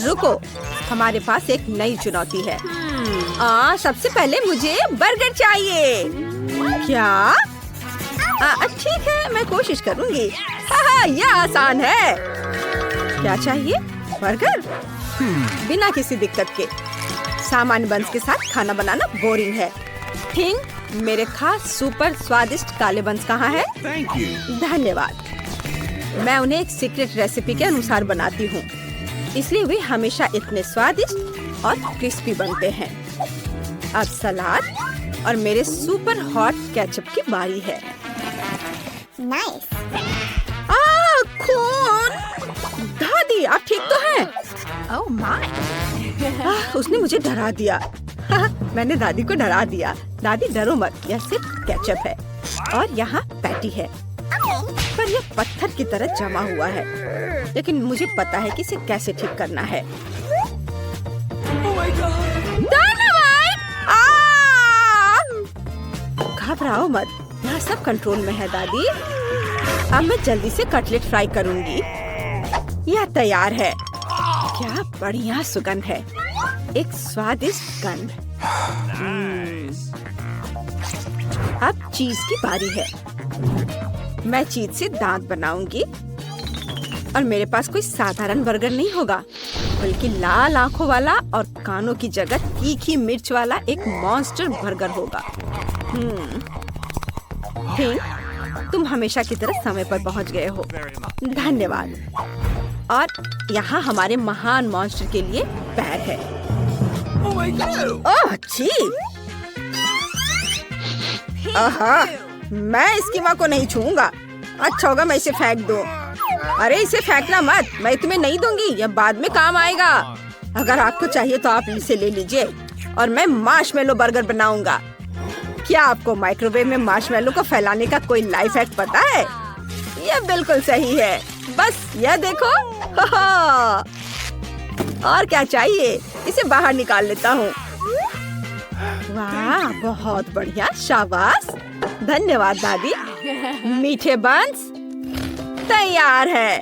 रुको, हमारे पास एक नई चुनौती है। सबसे पहले मुझे बर्गर चाहिए। क्या? ठीक है, मैं कोशिश करूंगी। यह आसान है। क्या चाहिए? बर्गर? बिना किसी दिक्कत के। सामान्य बंस के साथ खाना बनाना बोरिंग है। थिंग, मेरे खास सुपर स्वादिष्ट काले बंस कहाँ है? धन्यवाद। मैं उन्हें एक सीक्रेट रेसिपी के अनुसार बनाती हूँ, इसलिए वे हमेशा इतने स्वादिष्ट और क्रिस्पी बनते हैं। अब सलाद और मेरे सुपर हॉट केचप की बारी है। नाइस। खून! दादी, आप ठीक तो हैं? Oh my. उसने मुझे डरा दिया। मैंने दादी को डरा दिया। दादी डरो मत, यह सिर्फ केचप है और यहाँ पैटी है, पर यह पत्थर की तरह जमा हुआ है। लेकिन मुझे पता है कि इसे कैसे ठीक करना है। डायनामाइट! घबराओ मत, यहाँ सब कंट्रोल में है दादी। अब मैं जल्दी से कटलेट फ्राई करूंगी। यह तैयार है। क्या बढ़िया सुगंध है, एक स्वादिष्ट गंध। अब चीज की बारी है। मैं चीज से दांत बनाऊंगी और मेरे पास कोई साधारण बर्गर नहीं होगा, बल्कि लाल आंखों वाला और कानों की जगह तीखी मिर्च वाला एक मॉन्स्टर बर्गर होगा। थिंग, तुम हमेशा की तरह समय पर पहुंच गए हो। धन्यवाद। और यहाँ हमारे महान मॉन्स्टर के लिए बैग है। ओह छी! मैं इसकी माँ को नहीं छूऊंगा। अच्छा होगा मैं इसे फेंक दूं। अरे इसे फेंकना मत, मैं तुम्हें नहीं दूंगी, यह बाद में काम आएगा। अगर आपको चाहिए तो आप इसे ले लीजिए और मैं मार्शमेलो बर्गर बनाऊंगा। क्या आपको माइक्रोवेव में मार्शमेलो को फैलाने का कोई लाइफ हैक पता है? यह बिल्कुल सही है, बस यह देखो। और क्या चाहिए, इसे बाहर निकाल लेता हूँ। वाह, बहुत बढ़िया, शाबाश। धन्यवाद दादी। मीठे बंस तैयार है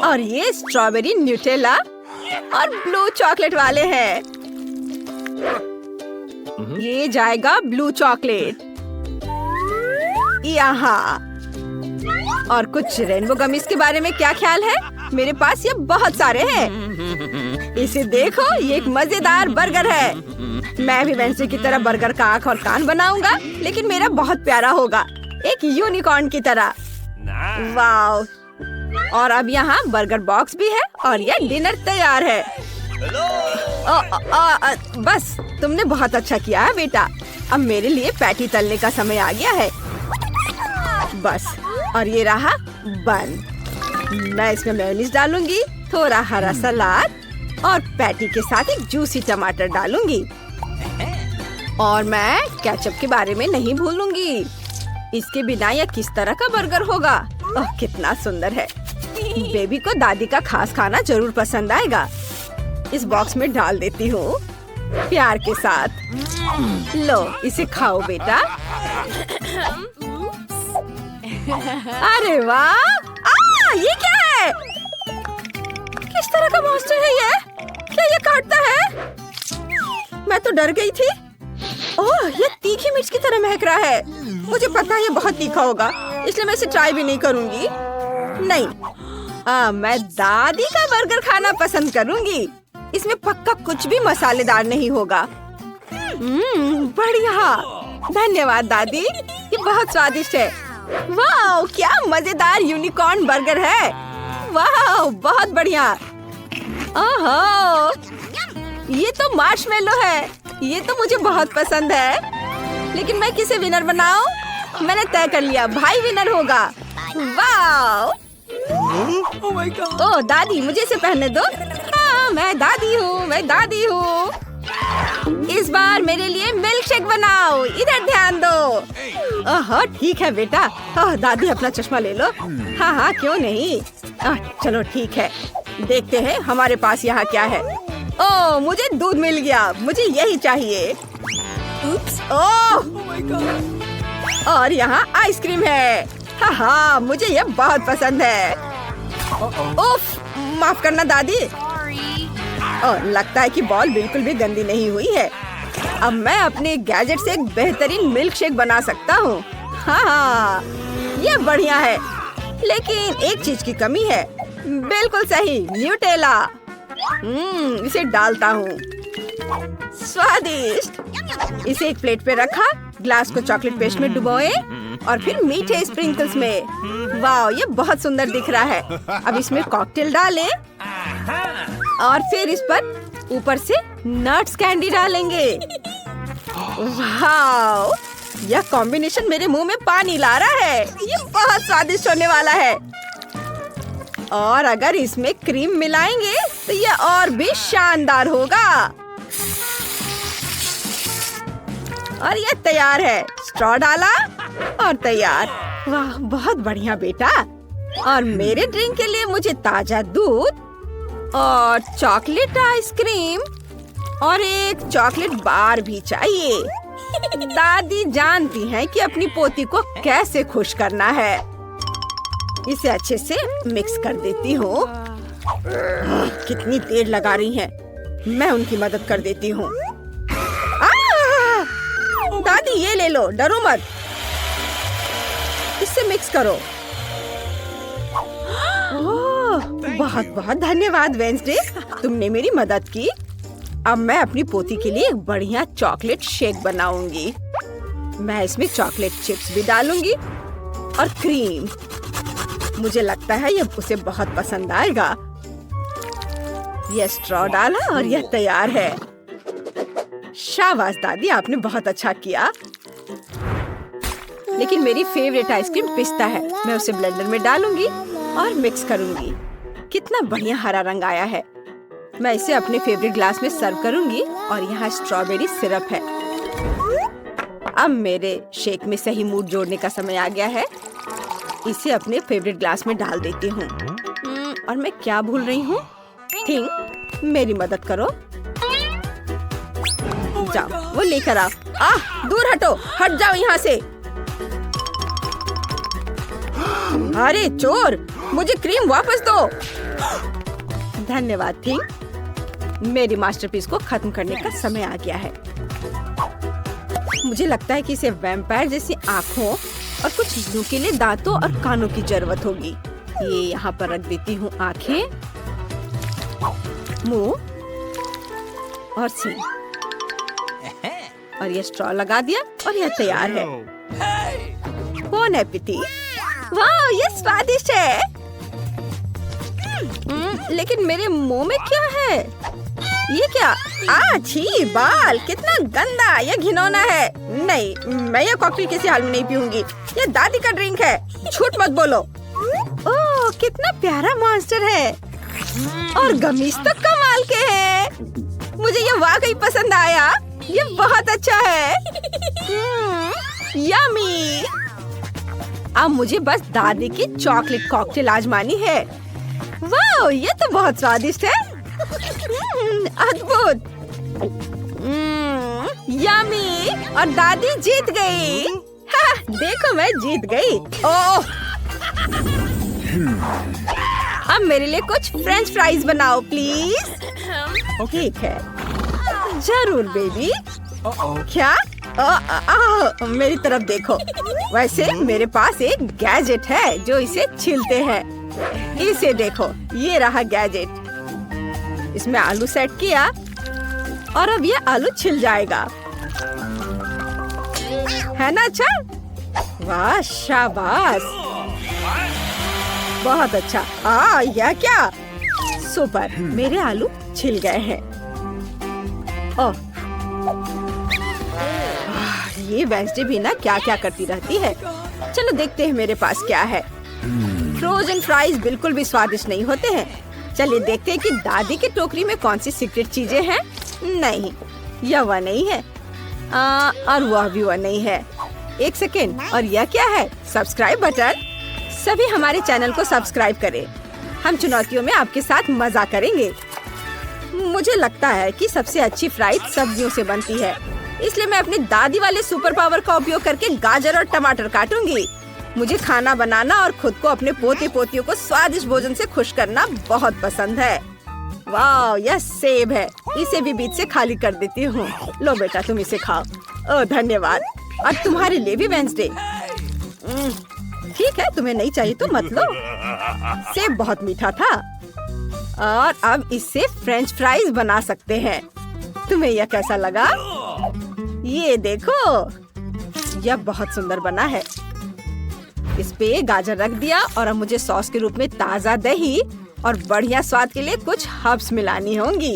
और ये स्ट्रॉबेरी न्यूटेला और ब्लू चॉकलेट वाले हैं। ये जाएगा ब्लू चॉकलेट यहाँ। और कुछ रेनबो गमीज के बारे में क्या ख्याल है? मेरे पास ये बहुत सारे हैं। इसे देखो, ये एक मजेदार बर्गर है। मैं भी वेंसडे की तरह बर्गर का आँख और कान बनाऊंगा, लेकिन मेरा बहुत प्यारा होगा, एक यूनिकॉर्न की तरह। वाव! और अब यहाँ बर्गर बॉक्स भी है और यह डिनर तैयार है। बस, तुमने बहुत अच्छा किया है बेटा। अब मेरे लिए पैटी तलने का समय आ गया है। बस, और ये रहा बन। मैं इसमें मेयोनीज डालूंगी, थोड़ा हरा सलाद और पैटी के साथ एक जूसी टमाटर डालूंगी। और मैं केचप के बारे में नहीं भूलूंगी। इसके बिना यह किस तरह का बर्गर होगा? ओह, कितना सुंदर है। बेबी को दादी का खास खाना जरूर पसंद आएगा। इस बॉक्स में डाल देती हूँ प्यार के साथ। लो, इसे खाओ बेटा। अरे वाह! ये क्या है? किस तरह का मॉन्स्टर है ये? क्या ये काटता है? मैं तो डर गई थी। ओह, ये तीखी मिर्च की तरह महक रहा है। मुझे पता है ये बहुत तीखा होगा, इसलिए मैं इसे ट्राई भी नहीं करूंगी। नहीं, मैं दादी का बर्गर खाना पसंद करूंगी। इसमें पक्का कुछ भी मसालेदार नहीं होगा। बढ़िया, धन्यवाद दादी, ये बहुत स्वादिष्ट है। वाह, क्या मजेदार यूनिकॉर्न बर्गर है। वाह, बहुत बढ़िया। ओहो, ये तो मार्शमेलो है। ये तो मुझे बहुत पसंद है, लेकिन मैं किसे विनर बनाऊं? मैंने तय कर लिया, भाई विनर होगा। वाह! ओह दादी, मुझे इसे पहनने दो। हाँ, मैं दादी हूँ, मैं दादी हूँ। इस बार मेरे लिए मिल्क शेक बनाओ, इधर ध्यान दो। ओह, ठीक है बेटा। ओह दादी, अपना चश्मा ले लो। हाँ हाँ, क्यों नहीं। चलो ठीक है, देखते हैं हमारे पास यहाँ क्या है। ओह, मुझे दूध मिल गया, मुझे यही चाहिए। ओह, और यहाँ आइसक्रीम है। हाँ हाँ, मुझे यह बहुत पसंद है। उफ, माफ करना दादी। और लगता है कि बॉल बिल्कुल भी गंदी नहीं हुई है। अब मैं अपने गैजेट से एक बेहतरीन मिल्क शेक बना सकता हूँ। हाँ, ये बढ़िया है, लेकिन एक चीज की कमी है। बिल्कुल सही, न्यूटेला। इसे डालता हूँ। स्वादिष्ट। इसे एक प्लेट पे रखा, ग्लास को चॉकलेट पेस्ट में डुबोए और फिर मीठे स्प्रिंकल्स में। वाह, ये बहुत सुंदर दिख रहा है। अब इसमें कॉकटेल डालें और फिर इस पर ऊपर से नट्स कैंडी डालेंगे। वाह, यह कॉम्बिनेशन मेरे मुंह में पानी ला रहा है। ये बहुत स्वादिष्ट होने वाला है। और अगर इसमें क्रीम मिलाएंगे तो यह और भी शानदार होगा। और यह तैयार है। स्ट्रॉ डाला और तैयार। वाह, बहुत बढ़िया बेटा। और मेरे ड्रिंक के लिए मुझे ताजा दूध और चॉकलेट आइसक्रीम और एक चॉकलेट बार भी चाहिए। दादी जानती हैं कि अपनी पोती को कैसे खुश करना है। इसे अच्छे से मिक्स कर देती हूँ। कितनी देर लगा रही हैं। मैं उनकी मदद कर देती हूँ। दादी ये ले लो, डरो मत। इससे मिक्स करो। ओह, बहुत बहुत धन्यवाद वेंसडे, तुमने मेरी मदद की। अब मैं अपनी पोती के लिए एक बढ़िया चॉकलेट शेक बनाऊंगी। मैं इसमें चॉकलेट चिप्स भी डालूंगी और क्रीम। मुझे लगता है ये उसे बहुत पसंद आएगा। यह स्ट्रॉ डाला और यह तैयार है। शाबाश दादी, आपने बहुत अच्छा किया। लेकिन मेरी फेवरेट आइसक्रीम पिस्ता है। मैं उसे ब्लेंडर में डालूंगी और मिक्स करूंगी। कितना बढ़िया हरा रंग आया है। मैं इसे अपने फेवरेट ग्लास में सर्व करूंगी और यहाँ स्ट्रॉबेरी सिरप है। अब मेरे शेक में सही मूड जोड़ने का समय आ गया है। इसे अपने फेवरेट ग्लास में डाल देती हूँ। और मैं क्या भूल रही हूँ? थिंक, मेरी मदद करो। जाओ, वो लेकर आओ। दूर हटो, हट जाओ यहाँ से। अरे चोर, मुझे क्रीम वापस दो। धन्यवाद थिंक। मेरी मास्टरपीस को खत्म करने का समय आ गया है। मुझे लगता है कि इसे वैम्पायर जैसी आँखों और कुछ नुकीले दांतों और कानों की जरूरत होगी। ये यहाँ पर रख देती हूँ। आँखें, मुंह और सींग। और ये स्ट्रॉ लगा दिया और यह तैयार है। बोन एपेटी। वाह, ये स्वादिष्ट है। लेकिन मेरे मुंह में क्या है? ये क्या? छी, बाल, कितना गंदा। ये घिनौना है। नहीं, मैं ये कॉकटेल किसी हाल में नहीं पीऊंगी। ये दादी का ड्रिंक है। झूठ मत बोलो। ओह, कितना प्यारा मॉन्स्टर है। और गमीज तो कमाल के हैं। मुझे ये वाकई पसंद आया। ये बहुत अच्छा है। यम्मी। अब मुझे बस दादी की चॉकलेट कॉकटेल आजमानी है। वाह, ये तो बहुत स्वादिष्ट है। अद्भुत। यम्मी। और दादी जीत गई। देखो, मैं जीत गई। ओह, अब मेरे लिए कुछ फ्रेंच फ्राइज बनाओ प्लीज। ठीक है, जरूर बेबी। क्या? मेरी तरफ देखो। वैसे मेरे पास एक गैजेट है जो इसे छीलते हैं। इसे देखो, ये रहा गैजेट। इसमें आलू सेट किया और अब ये आलू छिल जाएगा, है ना? अच्छा, वाह, शाबाश, बहुत अच्छा। यह क्या? सुपर, मेरे आलू छिल गए हैं। ओह, ये वेंसडे भी ना क्या क्या करती रहती है। चलो देखते हैं मेरे पास क्या है। फ्रोजन फ्राइज बिल्कुल भी स्वादिष्ट नहीं होते हैं। चलिए देखते हैं कि दादी की टोकरी में कौन सी सीक्रेट चीजें हैं। नहीं, यह वह नहीं है। और वह भी वह नहीं है। एक सेकेंड, और यह क्या है? Subscribe button. सभी हमारे चैनल को सब्सक्राइब करें। हम चुनौतियों में आपके साथ मजा करेंगे। मुझे लगता है कि सबसे अच्छी फ्राइज सब्जियों से बनती है, इसलिए मैं अपनी दादी वाले सुपर पावर का उपयोग करके गाजर और टमाटर काटूंगी। मुझे खाना बनाना और खुद को अपने पोते पोतियों को स्वादिष्ट भोजन से खुश करना बहुत पसंद है। वाह, यह सेब है। इसे भी बीच से खाली कर देती हूँ। लो बेटा, तुम इसे खाओ। ओह धन्यवाद। और तुम्हारे लिए भी वेंसडे। ठीक है, तुम्हें नहीं चाहिए तो मत लो। सेब बहुत मीठा था। और अब इससे फ्रेंच फ्राइज बना सकते हैं। तुम्हें यह कैसा लगा? ये देखो, यह बहुत सुंदर बना है। इस पे गाजर रख दिया और अब मुझे सॉस के रूप में ताजा दही और बढ़िया स्वाद के लिए कुछ हर्ब्स मिलानी होंगी।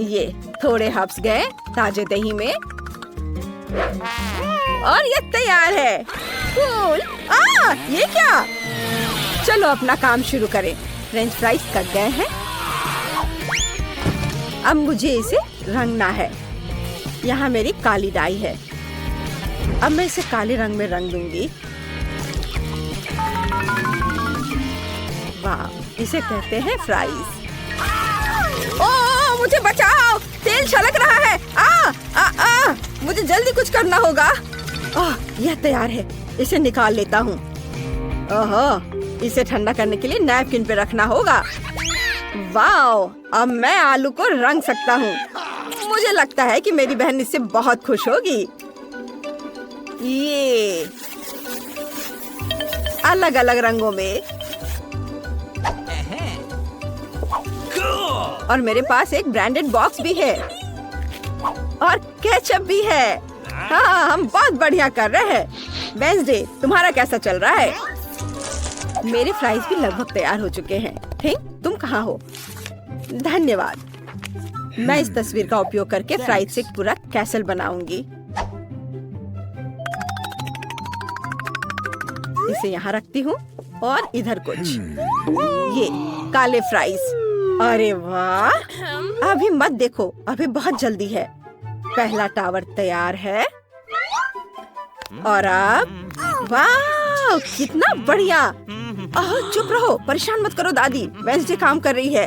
ये थोड़े हर्ब्स गए ताजे दही में और ये तैयार है। कूल। ये क्या? चलो अपना काम शुरू करें। फ्रेंच फ्राइज कट गए हैं। अब मुझे इसे रंगना है। यहाँ मेरी काली डाई है। अब मैं इसे काले रंग में रंग दूंगी। वाह, इसे कहते हैं फ्राइज। ओह, मुझे बचाओ, तेल छलक रहा है। मुझे जल्दी कुछ करना होगा। यह तैयार है, इसे निकाल लेता हूँ। ओह, इसे ठंडा करने के लिए नैपकिन पे रखना होगा। वाह, अब मैं आलू को रंग सकता हूँ। मुझे लगता है कि मेरी बहन इससे बहुत खुश होगी। ये अलग अलग रंगों में। और मेरे पास एक ब्रांडेड बॉक्स भी है और केचप भी है। हाँ, हम बहुत बढ़िया कर रहे हैं। वेंसडे, तुम्हारा कैसा चल रहा है? मेरे फ्राइज भी लगभग तैयार हो चुके हैं। थिंक, तुम कहाँ हो? धन्यवाद। मैं इस तस्वीर का उपयोग करके फ्राइज से एक पूरा कैसल बनाऊंगी। इसे यहाँ रखती हूँ और इधर कुछ। ये काले फ्राइज। अरे वाह, अभी मत देखो, अभी बहुत जल्दी है। पहला टावर तैयार है और अब वाह, कितना बढ़िया। चुप रहो, परेशान मत करो दादी, वेंसडे काम कर रही है।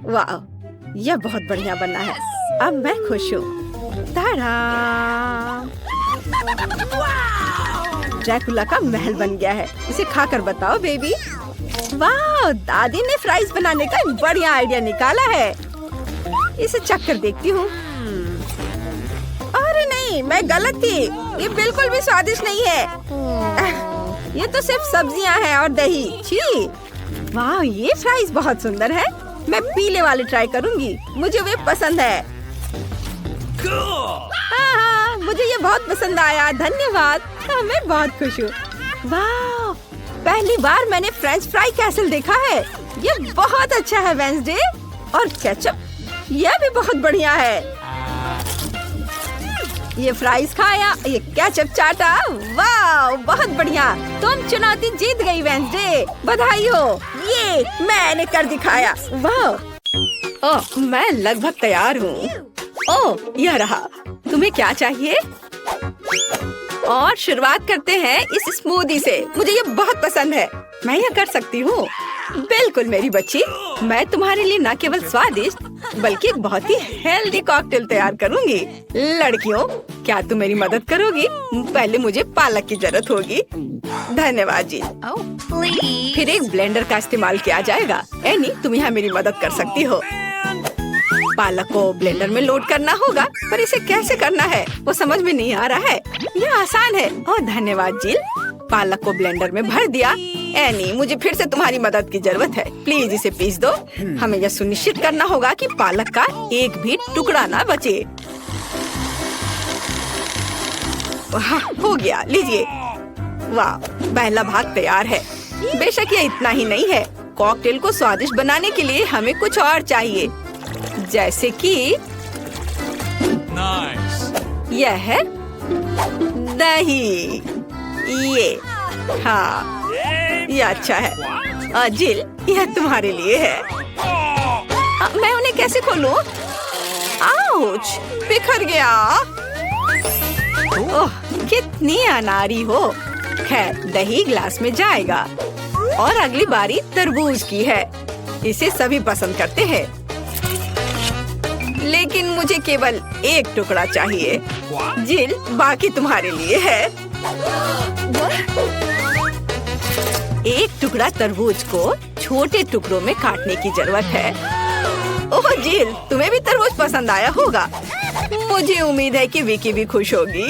वाह, यह बहुत बढ़िया बना है। अब मैं खुश हूँ। ताड़ा! ड्रैकुला का महल बन गया है। इसे खाकर बताओ बेबी। वाह, दादी ने फ्राइज बनाने का एक बढ़िया आइडिया निकाला है। इसे चख कर देखती हूँ। अरे नहीं, मैं गलत थी। ये बिल्कुल भी स्वादिष्ट नहीं है। ये तो सिर्फ सब्जियां हैं और दही। छी! वाह, ये फ्राइज बहुत सुंदर है। मैं पीले वाले ट्राई करूंगी। मुझे वे पसंद है। हाँ, मुझे ये बहुत पसंद आया। धन्यवाद। मैं बहुत खुश हूँ। वाह, पहली बार मैंने फ्रेंच फ्राई कैसल देखा है। ये बहुत अच्छा है वेंसडे। और केचप, यह भी बहुत बढ़िया है। ये फ्राइज खाया, ये केचप चाटा। वाह, बहुत बढ़िया। तुम चुनौती जीत गई वेंसडे। बधाई हो। ये मैंने कर दिखाया। वाह, ओह, मैं लगभग तैयार हूँ। ओह, यह रहा। तुम्हें क्या चाहिए? और शुरुआत करते हैं इस स्मूदी से। मुझे ये बहुत पसंद है। मैं यह कर सकती हूँ। बिल्कुल मेरी बच्ची, मैं तुम्हारे लिए न केवल स्वादिष्ट बल्कि एक बहुत ही हेल्दी कॉकटेल तैयार करूँगी। लड़कियों, क्या तुम मेरी मदद करोगी? पहले मुझे पालक की जरूरत होगी। धन्यवाद जी। फिर एक ब्लेंडर का इस्तेमाल किया जाएगा। एनी, तुम यहाँ मेरी मदद कर सकती हो। पालक को ब्लेंडर में लोड करना होगा, पर इसे कैसे करना है वो समझ में नहीं आ रहा है। यह आसान है। ओह धन्यवाद जिल। पालक को ब्लेंडर में भर दिया। एनी, मुझे फिर से तुम्हारी मदद की जरूरत है। प्लीज इसे पीस दो। हमें यह सुनिश्चित करना होगा कि पालक का एक भी टुकड़ा ना बचे। हाँ, हो गया, लीजिए। वाह, पहला भाग तैयार है। बेशक ये इतना ही नहीं है। कॉकटेल को स्वादिष्ट बनाने के लिए हमें कुछ और चाहिए, जैसे कि यह है दही। ये हाँ, ये अच्छा है। जिल, यह तुम्हारे लिए है। मैं उन्हें कैसे खोलूं? आउच, बिखर गया। ओह, कितनी अनारी हो। खैर, दही ग्लास में जाएगा। और अगली बारी तरबूज की है। इसे सभी पसंद करते हैं, लेकिन मुझे केवल एक टुकड़ा चाहिए। जिल, बाकी तुम्हारे लिए है। एक टुकड़ा तरबूज को छोटे टुकड़ों में काटने की जरूरत है। ओह जिल, तुम्हें भी तरबूज पसंद आया होगा। मुझे उम्मीद है कि विकी भी खुश होगी।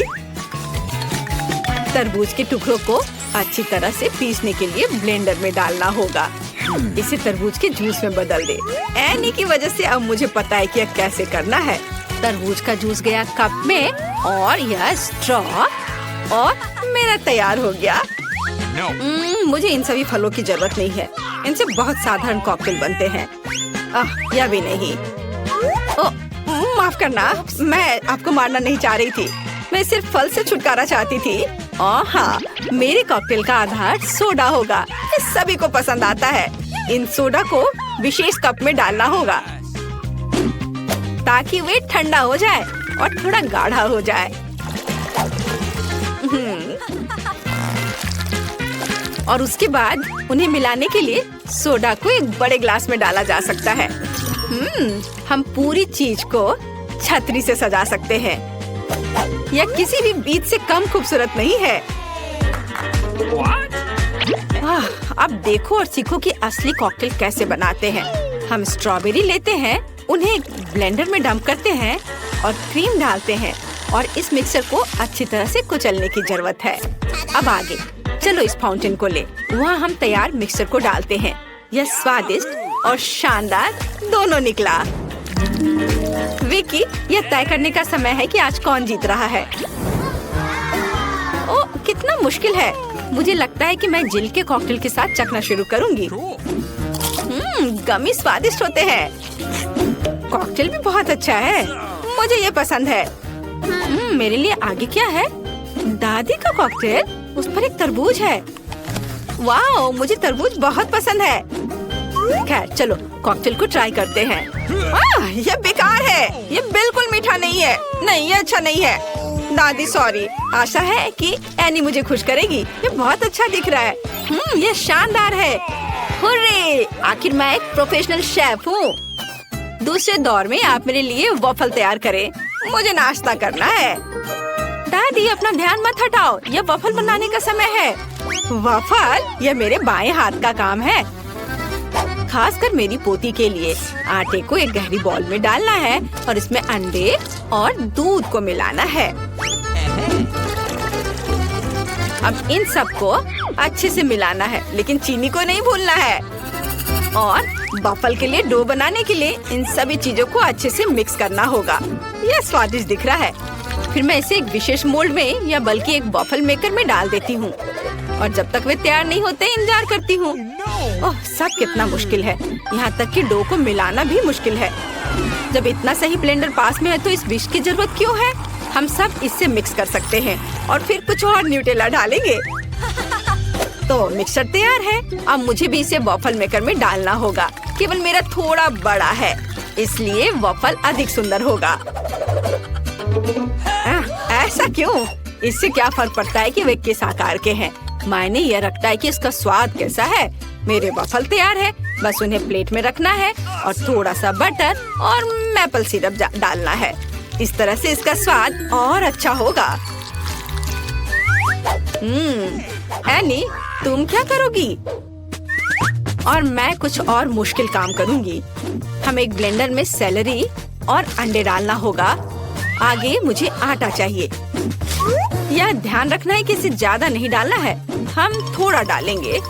तरबूज के टुकड़ों को अच्छी तरह से पीसने के लिए ब्लेंडर में डालना होगा। इसे तरबूज के जूस में बदल दे। एनी की वजह से अब मुझे पता है कि यह कैसे करना है। तरबूज का जूस गया कप में और यह स्ट्रॉ और मेरा तैयार हो गया। मुझे इन सभी फलों की जरूरत नहीं है। इनसे बहुत साधारण कॉकटेल बनते हैं। यह भी नहीं। माफ करना, मैं आपको मारना नहीं चाह रही थी। मैं सिर्फ फल से छुटकारा चाहती थी। हाँ, मेरे कॉकटेल का आधार सोडा होगा। ये सभी को पसंद आता है। इन सोडा को विशेष कप में डालना होगा ताकि वे ठंडा हो जाए और थोड़ा गाढ़ा हो जाए। और उसके बाद उन्हें मिलाने के लिए सोडा को एक बड़े ग्लास में डाला जा सकता है। हम पूरी चीज को छतरी से सजा सकते हैं। यह किसी भी बीज से कम खूबसूरत नहीं है। अब देखो और सीखो कि असली कॉकटेल कैसे बनाते हैं। हम स्ट्रॉबेरी लेते हैं, उन्हें ब्लेंडर में डंप करते हैं और क्रीम डालते हैं और इस मिक्सर को अच्छी तरह से कुचलने की जरूरत है। अब आगे चलो इस फाउंटेन को ले। वहाँ हम तैयार मिक्सर को डालते हैं। यह स्वादिष्ट और शानदार दोनों निकला। विकी, यह तय करने का समय है कि आज कौन जीत रहा है। ओ, कितना मुश्किल है। मुझे लगता है कि मैं जिल के कॉकटेल के साथ चखना शुरू करूंगी। गमी स्वादिष्ट होते हैं। कॉकटेल भी बहुत अच्छा है। मुझे ये पसंद है। मेरे लिए आगे क्या है? दादी का कॉकटेल, उस पर एक तरबूज है। वाओ, मुझे तरबूज बहुत पसंद है। खैर चलो कॉकटेल को ट्राई करते हैं। यह बेकार है। यह बिल्कुल मीठा नहीं है। नहीं, यह अच्छा नहीं है। दादी सॉरी। आशा है कि एनी मुझे खुश करेगी। ये बहुत अच्छा दिख रहा है। यह शानदार है। हुर्रे! आखिर मैं एक प्रोफेशनल शेफ हूँ। दूसरे दौर में आप मेरे लिए वॉफल तैयार करें। मुझे नाश्ता करना है। दादी अपना ध्यान मत हटाओ। यह वॉफल बनाने का समय है। वॉफल? यह मेरे बाएं हाथ का काम है। खासकर मेरी पोती के लिए। आटे को एक गहरी बॉल में डालना है और इसमें अंडे और दूध को मिलाना है। अब इन सबको अच्छे से मिलाना है, लेकिन चीनी को नहीं भूलना है। और वॉफल के लिए डो बनाने के लिए इन सभी चीजों को अच्छे से मिक्स करना होगा। यह स्वादिष्ट दिख रहा है। फिर मैं इसे एक विशेष मोल्ड में या बल्कि एक वॉफल मेकर में डाल देती हूँ और जब तक वे तैयार नहीं होते इंतजार करती हूँ। ओह, सब कितना मुश्किल है। यहाँ तक कि डो को मिलाना भी मुश्किल है। जब इतना सही ब्लेंडर पास में है तो इस विस्क की जरूरत क्यों है? हम सब इससे मिक्स कर सकते हैं और फिर कुछ और न्यूटेला डालेंगे। तो मिक्सचर तैयार है। अब मुझे भी इसे वॉफल मेकर में डालना होगा। केवल मेरा थोड़ा बड़ा है, इसलिए वॉफल अधिक सुंदर होगा। ऐसा क्यों? इससे क्या फर्क पड़ता है कि वे किस आकार के हैं? मायने यह रखता है कि इसका स्वाद कैसा है। मेरे वॉफल तैयार है। बस उन्हें प्लेट में रखना है और थोड़ा सा बटर और मैपल सिरप डालना है। इस तरह से इसका स्वाद और अच्छा होगा। एनी, तुम क्या करोगी? और मैं कुछ और मुश्किल काम करूंगी। हम एक ब्लेंडर में सेलरी और अंडे डालना होगा। आगे मुझे आटा चाहिए। यह ध्यान रखना है कि इसे ज्यादा नहीं डालना है। हम थोड़ा डालेंगे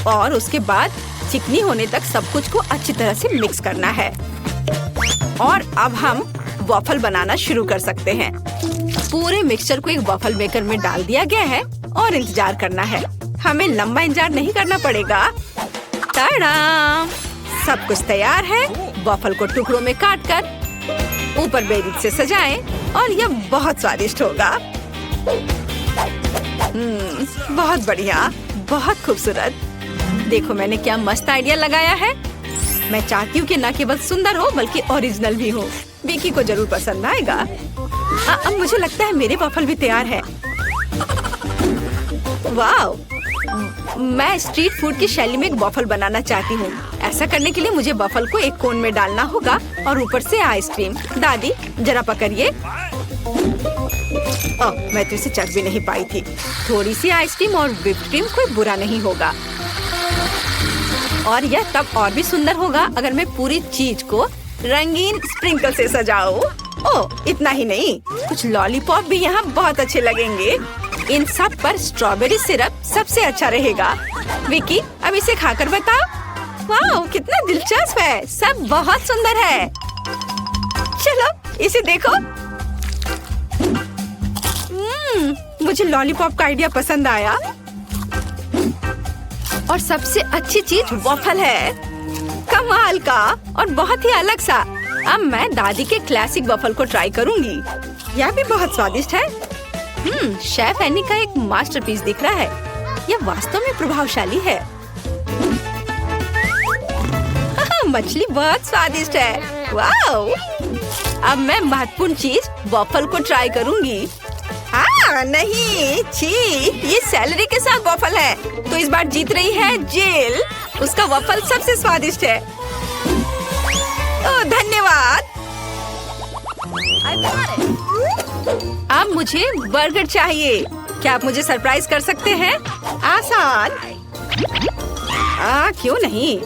और उसके बाद चिकनी होने तक सब कुछ को अच्छी तरह से मिक्स करना है। और अब हम वॉफल बनाना शुरू कर सकते हैं। पूरे मिक्सचर को एक वॉफल मेकर में डाल दिया गया है और इंतजार करना है। हमें लंबा इंतजार नहीं करना पड़ेगा। टाडाम! सब कुछ तैयार है। वॉफल को टुकड़ों में काटकर ऊपर बेरीज से सजाएं और यह बहुत स्वादिष्ट होगा। बहुत बढ़िया, बहुत खूबसूरत। देखो मैंने क्या मस्त आइडिया लगाया है। मैं चाहती हूँ कि न केवल सुंदर हो बल्कि ओरिजिनल भी हो। विकी को जरूर पसंद आएगा। अब मुझे लगता है मेरे वॉफल भी तैयार है। वाव! मैं स्ट्रीट फूड की शैली में एक वॉफल बनाना चाहती हूँ। ऐसा करने के लिए मुझे वॉफल को एक कोन में डालना होगा और ऊपर से आइसक्रीम। दादी जरा पकड़िए। मैं तो इसे चख भी नहीं पाई थी। थोड़ी सी आइसक्रीम और व्हिप्ड क्रीम कोई बुरा नहीं होगा। और यह तब और भी सुंदर होगा अगर मैं पूरी चीज को रंगीन स्प्रिंकल से सजाऊं। ओह, इतना ही नहीं, कुछ लॉलीपॉप भी यहाँ बहुत अच्छे लगेंगे। इन सब पर स्ट्रॉबेरी सिरप सबसे अच्छा रहेगा। विकी, अब इसे खाकर बताओ। वाह, कितना दिलचस्प है, सब बहुत सुंदर है। चलो इसे देखो। मुझे लॉलीपॉप का आइडिया पसंद आया। और सबसे अच्छी चीज वॉफल है, कमाल का और बहुत ही अलग सा। अब मैं दादी के क्लासिक वॉफल को ट्राई करूंगी। यह भी बहुत स्वादिष्ट है। शेफ एनी का एक मास्टरपीस दिख रहा है। यह वास्तव में प्रभावशाली है। मछली बहुत स्वादिष्ट है। वाओ! अब मैं महत्वपूर्ण चीज वॉफल को ट्राई करूंगी। नहीं, छी, ये सैलरी के साथ वॉफल है। तो इस बार जीत रही है जेल। उसका वॉफल सबसे स्वादिष्ट है। ओह, धन्यवाद। अब मुझे बर्गर चाहिए। क्या आप मुझे सरप्राइज कर सकते हैं? आसान। क्यों नहीं?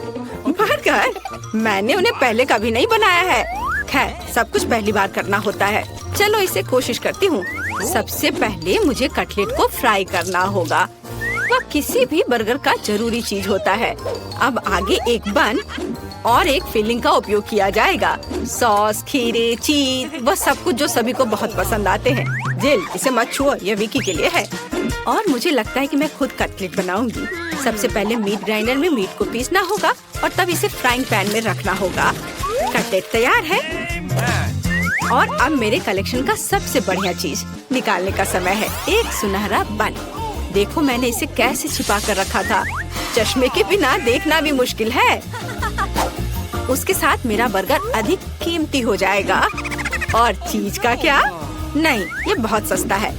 बर्गर, मैंने उन्हें पहले कभी नहीं बनाया है। खैर, सब कुछ पहली बार करना होता है। चलो इसे कोशिश करती हूँ। सबसे पहले मुझे कटलेट को फ्राई करना होगा। वह किसी भी बर्गर का जरूरी चीज होता है। अब आगे एक बन और एक फिलिंग का उपयोग किया जाएगा। सॉस, खीरे, चीज, वह सब कुछ जो सभी को बहुत पसंद आते हैं। जिल, इसे मत छुओ, यह विकी के लिए है। और मुझे लगता है कि मैं खुद कटलेट बनाऊंगी। सबसे पहले मीट ग्राइंडर में मीट को पीसना होगा और तब इसे फ्राइंग पैन में रखना होगा। कटलेट तैयार है। और अब मेरे कलेक्शन का सबसे बढ़िया चीज निकालने का समय है। एक सुनहरा बन। देखो मैंने इसे कैसे छिपा कर रखा था। चश्मे के बिना देखना भी मुश्किल है। उसके साथ मेरा बर्गर अधिक कीमती हो जाएगा। और चीज का क्या? नहीं, ये बहुत सस्ता है।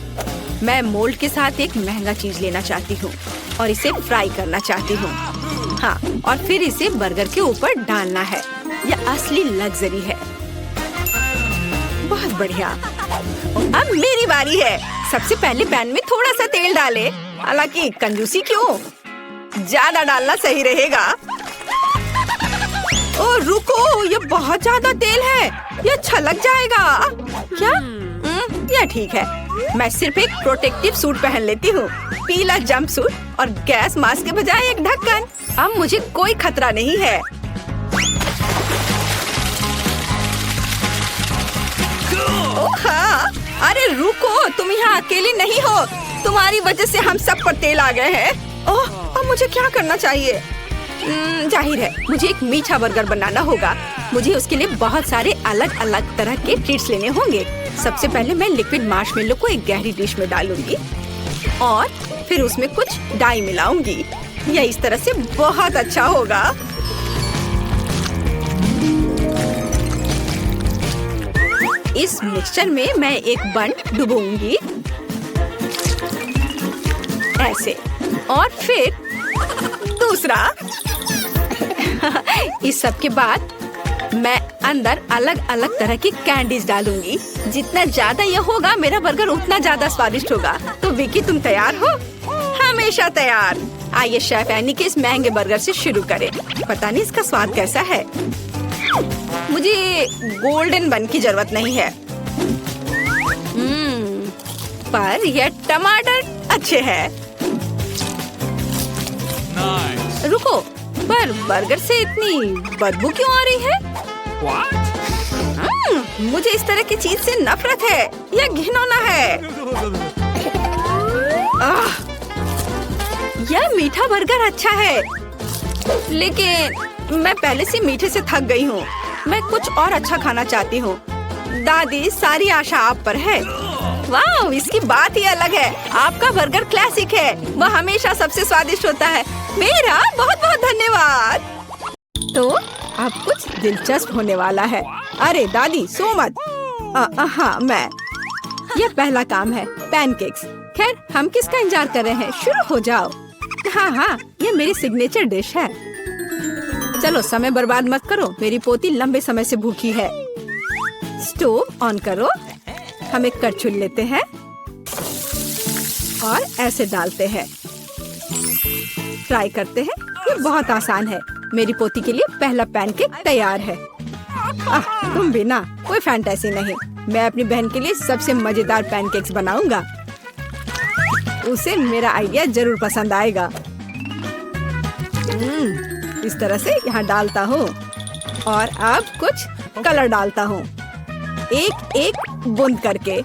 मैं मोल्ड के साथ एक महंगा चीज लेना चाहती हूँ और इसे फ्राई करना चाहती हूँ। हाँ, और फिर इसे बर्गर के ऊपर डालना है। यह असली लग्जरी है। बहुत बढ़िया। अब मेरी बारी है। सबसे पहले पैन में थोड़ा सा तेल डाले। हालांकि कंजूसी क्यों? ज्यादा डालना सही रहेगा। ओ रुको, ये बहुत ज्यादा तेल है। ये छलक जाएगा। क्या? यह ठीक है। मैं सिर्फ एक प्रोटेक्टिव सूट पहन लेती हूँ। पीला जंप सूट और गैस मास्क के बजाय एक ढक्कन। अब मुझे कोई खतरा नहीं है। ओह हाँ, अरे रुको, तुम यहाँ अकेली नहीं हो। तुम्हारी वजह से हम सब पर तेल आ गए हैं। ओह, अब मुझे क्या करना चाहिए? जाहिर है मुझे एक मीठा बर्गर बनाना होगा। मुझे उसके लिए बहुत सारे अलग अलग तरह के ट्रीट्स लेने होंगे। सबसे पहले मैं लिक्विड मार्शमेलो को एक गहरी डिश में डालूंगी और फिर उसमें कुछ डाई मिलाऊंगी। यह इस तरह से बहुत अच्छा होगा। इस मिक्सचर में मैं एक बन डुबोऊंगी ऐसे, और फिर दूसरा। इस सब के बाद मैं अंदर अलग अलग तरह की कैंडीज डालूंगी। जितना ज्यादा यह होगा मेरा बर्गर उतना ज्यादा स्वादिष्ट होगा। तो विकी, तुम तैयार हो? हमेशा तैयार। आइए शेफ एनी के इस महंगे बर्गर से शुरू करें। पता नहीं इसका स्वाद कैसा है। मुझे गोल्डन बन की जरूरत नहीं है। पर यह टमाटर अच्छे हैं। रुको, पर बर्गर से इतनी बदबू क्यों आ रही है? मुझे इस तरह की चीज से नफरत है। यह घिनौना है। यह मीठा बर्गर अच्छा है, लेकिन मैं पहले से मीठे से थक गई हूँ। मैं कुछ और अच्छा खाना चाहती हूँ। दादी, सारी आशा आप पर है। वाह, इसकी बात ही अलग है। आपका बर्गर क्लासिक है। वह हमेशा सबसे स्वादिष्ट होता है। मेरा बहुत बहुत धन्यवाद। तो अब कुछ दिलचस्प होने वाला है। अरे दादी, सो मत। हाँ, मैं। यह पहला काम है, पैनकेक्स। खैर, हम किसका इंतजार कर रहे हैं? शुरू हो जाओ। हाँ, ये मेरी सिग्नेचर डिश है। चलो समय बर्बाद मत करो। मेरी पोती लंबे समय से भूखी है। स्टोव ऑन करो। हम एक करछुल लेते हैं और ऐसे डालते हैं। फ्राई करते हैं। ये बहुत आसान है। मेरी पोती के लिए पहला पैनकेक तैयार है। तुम भी ना, कोई फैंटेसी नहीं। मैं अपनी बहन के लिए सबसे मजेदार पैनकेक्स बनाऊंगा। उसे मेरा आइडिया जरूर पसंद आएगा। इस तरह से यहाँ डालता हूँ और अब कुछ कलर डालता हूँ, एक एक बूंद करके।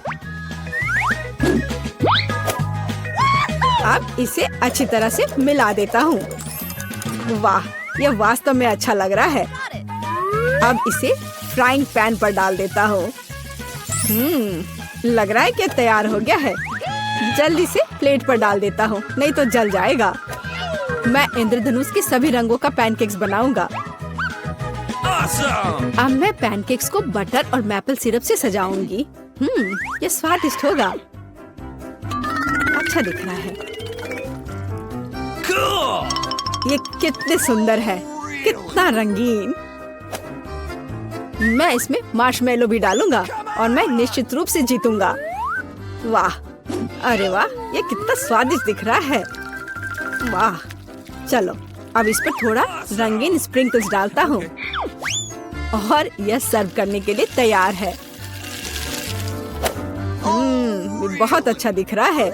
अब इसे अच्छी तरह से मिला देता हूँ। वाह, यह वास्तव में अच्छा लग रहा है। अब इसे फ्राइंग पैन पर डाल देता हूँ। लग रहा है कि तैयार हो गया है। जल्दी से प्लेट पर डाल देता हूँ, नहीं तो जल जाएगा। मैं इंद्रधनुष के सभी रंगों का पैनकेक्स बनाऊंगा। अब मैं पैनकेक्स को बटर और मैपल सिरप से सजाऊंगी। ये स्वादिष्ट होगा। अच्छा दिख रहा है। ये कितने सुंदर है, कितना रंगीन। मैं इसमें मार्शमेलो भी डालूंगा और मैं निश्चित रूप से जीतूंगा। वाह, अरे वाह, ये कितना स्वादिष्ट दिख रहा है। वाह, चलो अब इस पर थोड़ा रंगीन स्प्रिंकल्स डालता हूँ और यह सर्व करने के लिए तैयार है। बहुत अच्छा दिख रहा है।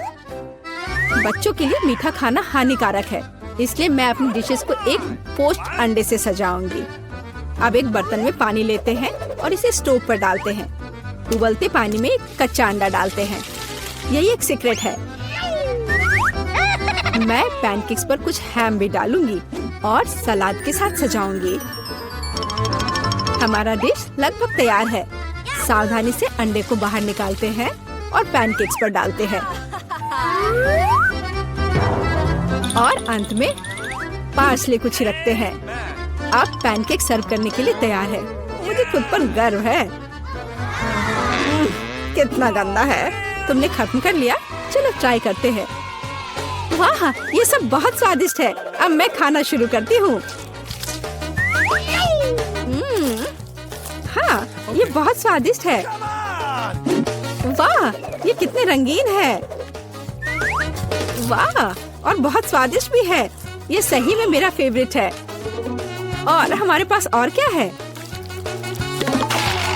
बच्चों के लिए मीठा खाना हानिकारक है, इसलिए मैं अपनी डिशेस को एक पोच्ड अंडे से सजाऊंगी। अब एक बर्तन में पानी लेते हैं और इसे स्टोव पर डालते हैं। उबलते पानी में एक कच्चा अंडा डालते हैं। यही एक सीक्रेट है। मैं पैनकेक्स पर कुछ हैम भी डालूंगी और सलाद के साथ सजाऊंगी। हमारा डिश लगभग तैयार है। सावधानी से अंडे को बाहर निकालते हैं और पैनकेक्स पर डालते हैं और अंत में पार्सले को छिड़कते हैं। अब पैनकेक सर्व करने के लिए तैयार है। मुझे खुद पर गर्व है। कितना गंदा है। तुमने खत्म कर लिया? चलो ट्राई करते हैं। वाह, ये सब बहुत स्वादिष्ट है। अब मैं खाना शुरू करती हूँ। हाँ, ये बहुत स्वादिष्ट है। वाह, ये कितने रंगीन है। वाह, और बहुत स्वादिष्ट भी है। ये सही में मेरा फेवरेट है। और हमारे पास और क्या है?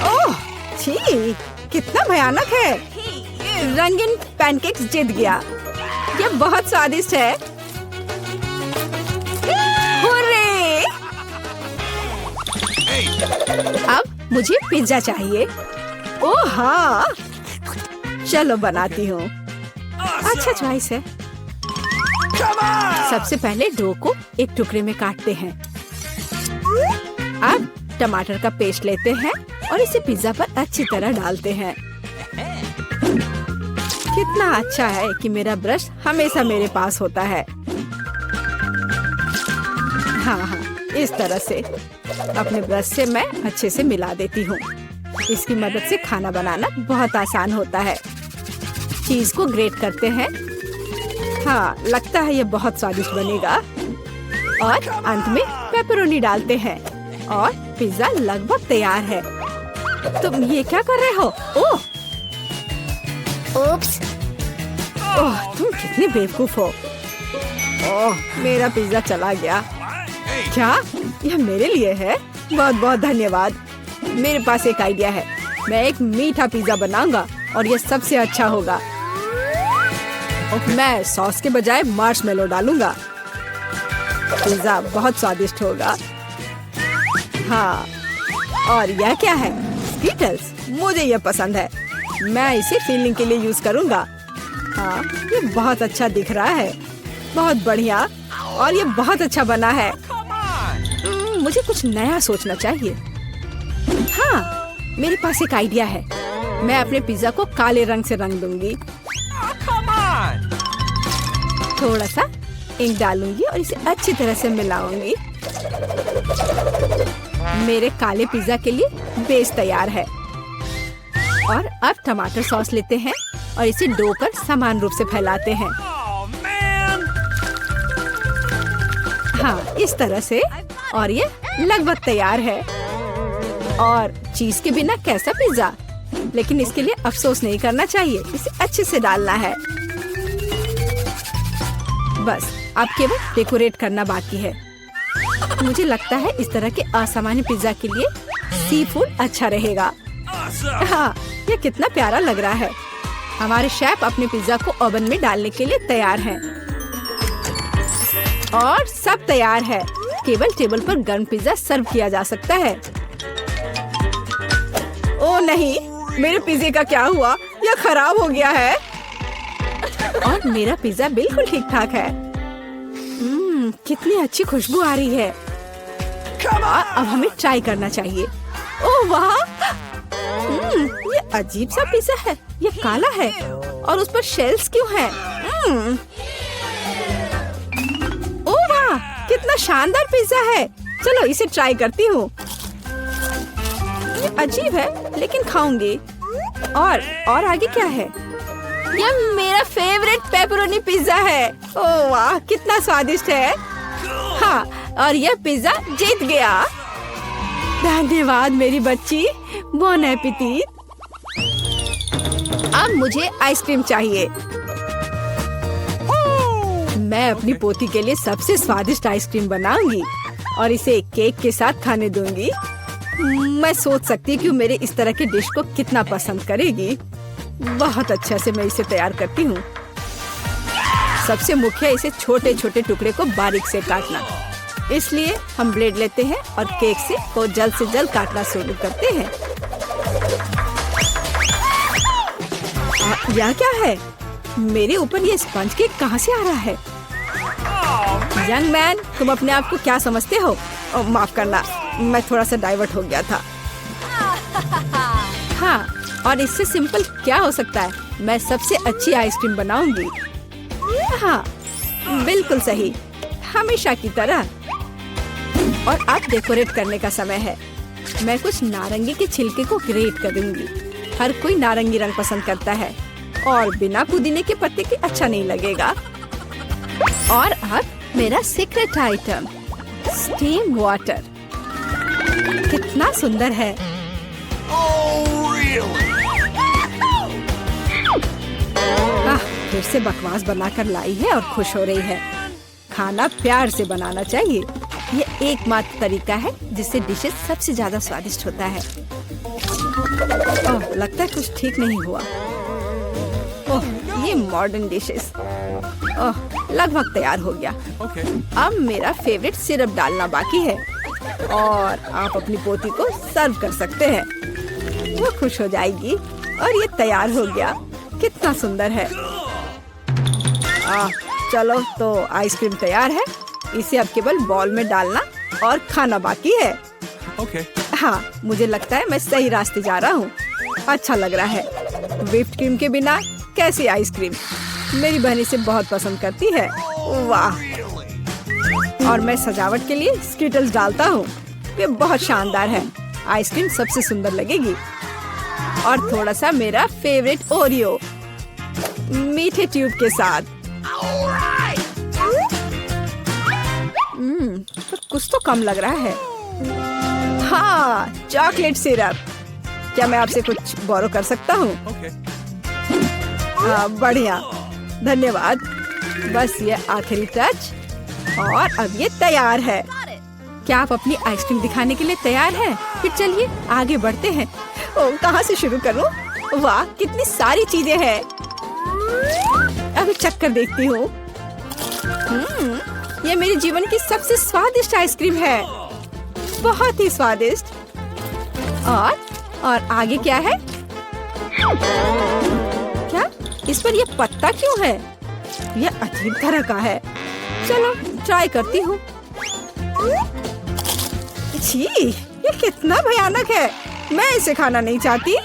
ओह, छी, कितना भयानक है। रंगीन पैनकेक्स जीत गया। ये बहुत स्वादिष्ट है। हुर्रे! अब मुझे पिज्जा चाहिए। ओह हाँ, चलो बनाती हूँ। अच्छा चॉइस है। सबसे पहले डो को एक टुकड़े में काटते हैं। अब टमाटर का पेस्ट लेते हैं और इसे पिज्जा पर अच्छी तरह डालते हैं। कितना अच्छा है कि मेरा ब्रश हमेशा मेरे पास होता है। हाँ, इस तरह से अपने ब्रश से मैं अच्छे से मिला देती हूँ। इसकी मदद से खाना बनाना बहुत आसान होता है। चीज को ग्रेट करते हैं। हाँ, लगता है ये बहुत स्वादिष्ट बनेगा। और अंत में पेपरोनी डालते हैं और पिज्जा लगभग तैयार है। तुम ये क्या कर रहे हो? ओह, Oops. ओह, तुम कितने बेवकूफ हो। ओह, मेरा पिज्जा चला गया। क्या यह मेरे लिए है? बहुत बहुत धन्यवाद। मेरे पास एक आइडिया है। मैं एक मीठा पिज्जा बनाऊंगा और यह सबसे अच्छा होगा। मैं सॉस के बजाय मार्शमेलो डालूंगा। पिज्जा बहुत स्वादिष्ट होगा। हाँ, और यह क्या है? स्कीटल्स। मुझे यह पसंद है। मैं इसे फीलिंग के लिए यूज करूंगा। हाँ, ये बहुत अच्छा दिख रहा है। बहुत बढ़िया। और ये बहुत अच्छा बना है। मुझे कुछ नया सोचना चाहिए। हाँ, मेरे पास एक आइडिया है। मैं अपने पिज्जा को काले रंग से रंग दूंगी। थोड़ा सा इंक डालूंगी और इसे अच्छी तरह से मिलाऊंगी। मेरे काले पिज्जा के लिए बेस तैयार है। और अब टमाटर सॉस लेते हैं और इसे डो पर समान रूप से फैलाते हैं। हाँ, इस तरह से। और ये लगभग तैयार है। और चीज के बिना कैसा पिज्जा? लेकिन इसके लिए अफसोस नहीं करना चाहिए। इसे अच्छे से डालना है। बस अब केवल डेकोरेट करना बाकी है। मुझे लगता है इस तरह के असामान्य पिज्जा के लिए सी फूड अच्छा रहेगा। हाँ, ये कितना प्यारा लग रहा है। हमारे शेफ अपने पिज्जा को ओवन में डालने के लिए तैयार हैं। और सब तैयार है। केवल टेबल पर गर्म पिज्जा सर्व किया जा सकता है। ओ नहीं, मेरे पिज्जे का क्या हुआ? यह खराब हो गया है। और मेरा पिज्जा बिल्कुल ठीक ठाक है। कितनी अच्छी खुशबू आ रही है। अब हमें ट्राई करना चाहिए। ओह वाह, ये अजीब सा पिज्जा है। ये काला है और उस पर शेल्स क्यों हैं? ओह वाह, कितना शानदार पिज्जा है। चलो इसे ट्राई करती हूँ। ये अजीब है लेकिन खाऊंगी। और आगे क्या है? यह मेरा फेवरेट पेपरोनी पिज्जा है। ओह वाह, कितना स्वादिष्ट है। हाँ, और यह पिज्जा जीत गया। धन्यवाद मेरी बच्ची। बॉन एपेटिट। अब मुझे आइसक्रीम चाहिए। मैं अपनी पोती के लिए सबसे स्वादिष्ट आइसक्रीम बनाऊंगी और इसे केक के साथ खाने दूंगी। मैं सोच सकती हूँ कि मेरे इस तरह के डिश को कितना पसंद करेगी। बहुत अच्छा से मैं इसे तैयार करती हूँ। सबसे मुख्य इसे छोटे छोटे टुकड़े को बारीक से काटना। इसलिए हम ब्लेड लेते हैं और केक को जल्द से जल्द काटना शुरू करते हैं। यह क्या है? मेरे ऊपर ये स्पंज केक कहाँ से आ रहा है? यंग मैन, तुम अपने आप को क्या समझते हो? माफ करना, मैं थोड़ा सा डाइवर्ट हो गया था। हाँ, और इससे सिंपल क्या हो सकता है? मैं सबसे अच्छी आइसक्रीम बनाऊंगी। हाँ, बिल्कुल सही, हमेशा की तरह। और अब डेकोरेट करने का समय है। मैं कुछ नारंगी के छिलके को ग्रेट करूंगी। हर कोई नारंगी रंग पसंद करता है और बिना पुदीने के पत्ते के अच्छा नहीं लगेगा। और अब मेरा सीक्रेट आइटम, स्टीम वाटर। कितना सुंदर है। फिर से बकवास बनाकर लाई है और खुश हो रही है। खाना प्यार से बनाना चाहिए। ये एकमात्र तरीका है जिससे डिशेस सबसे ज्यादा स्वादिष्ट होता है। ओह, लगता है कुछ ठीक नहीं हुआ। ओह, ये मॉडर्न डिशेस। ओह, लगभग तैयार हो गया। अब मेरा फेवरेट सिरप डालना बाकी है और आप अपनी पोती को सर्व कर सकते हैं। वो खुश हो जाएगी। और ये तैयार हो गया। कितना सुंदर है। चलो, तो आइसक्रीम तैयार है। इसे अब केवल बॉल में डालना और खाना बाकी है। हाँ, मुझे लगता है मैं सही रास्ते जा रहा हूँ। अच्छा लग रहा है। व्हिप्ड क्रीम के बिना कैसी आइसक्रीम? मेरी बहन इसे बहुत पसंद करती है। वाह! और मैं सजावट के लिए स्किटल्स डालता हूँ। ये बहुत शानदार है। आइसक्रीम सबसे सुंदर लगेगी। और थोड़ा सा मेरा फेवरेट ओरियो मीठे ट्यूब के साथ। पर कुछ तो कम लग रहा है। हाँ, चॉकलेट सिरप। क्या मैं आपसे कुछ बोरो कर सकता हूँ? बढ़िया, धन्यवाद। बस ये आखिरी टच और अब ये तैयार है। क्या आप अपनी आइसक्रीम दिखाने के लिए तैयार हैं? फिर चलिए आगे बढ़ते हैं। कहाँ से शुरू करूँ? वाह, कितनी सारी चीजें हैं। अभी चक्कर देखती हूँ। ये मेरे जीवन की सबसे स्वादिष्ट आइसक्रीम है। बहुत ही स्वादिष्ट। और आगे क्या है? क्या इस पर ये पत्ता क्यों है? यह अजीब तरह का है। चलो ट्राई करती हूँ। छी, ये कितना भयानक है। मैं इसे खाना नहीं चाहती।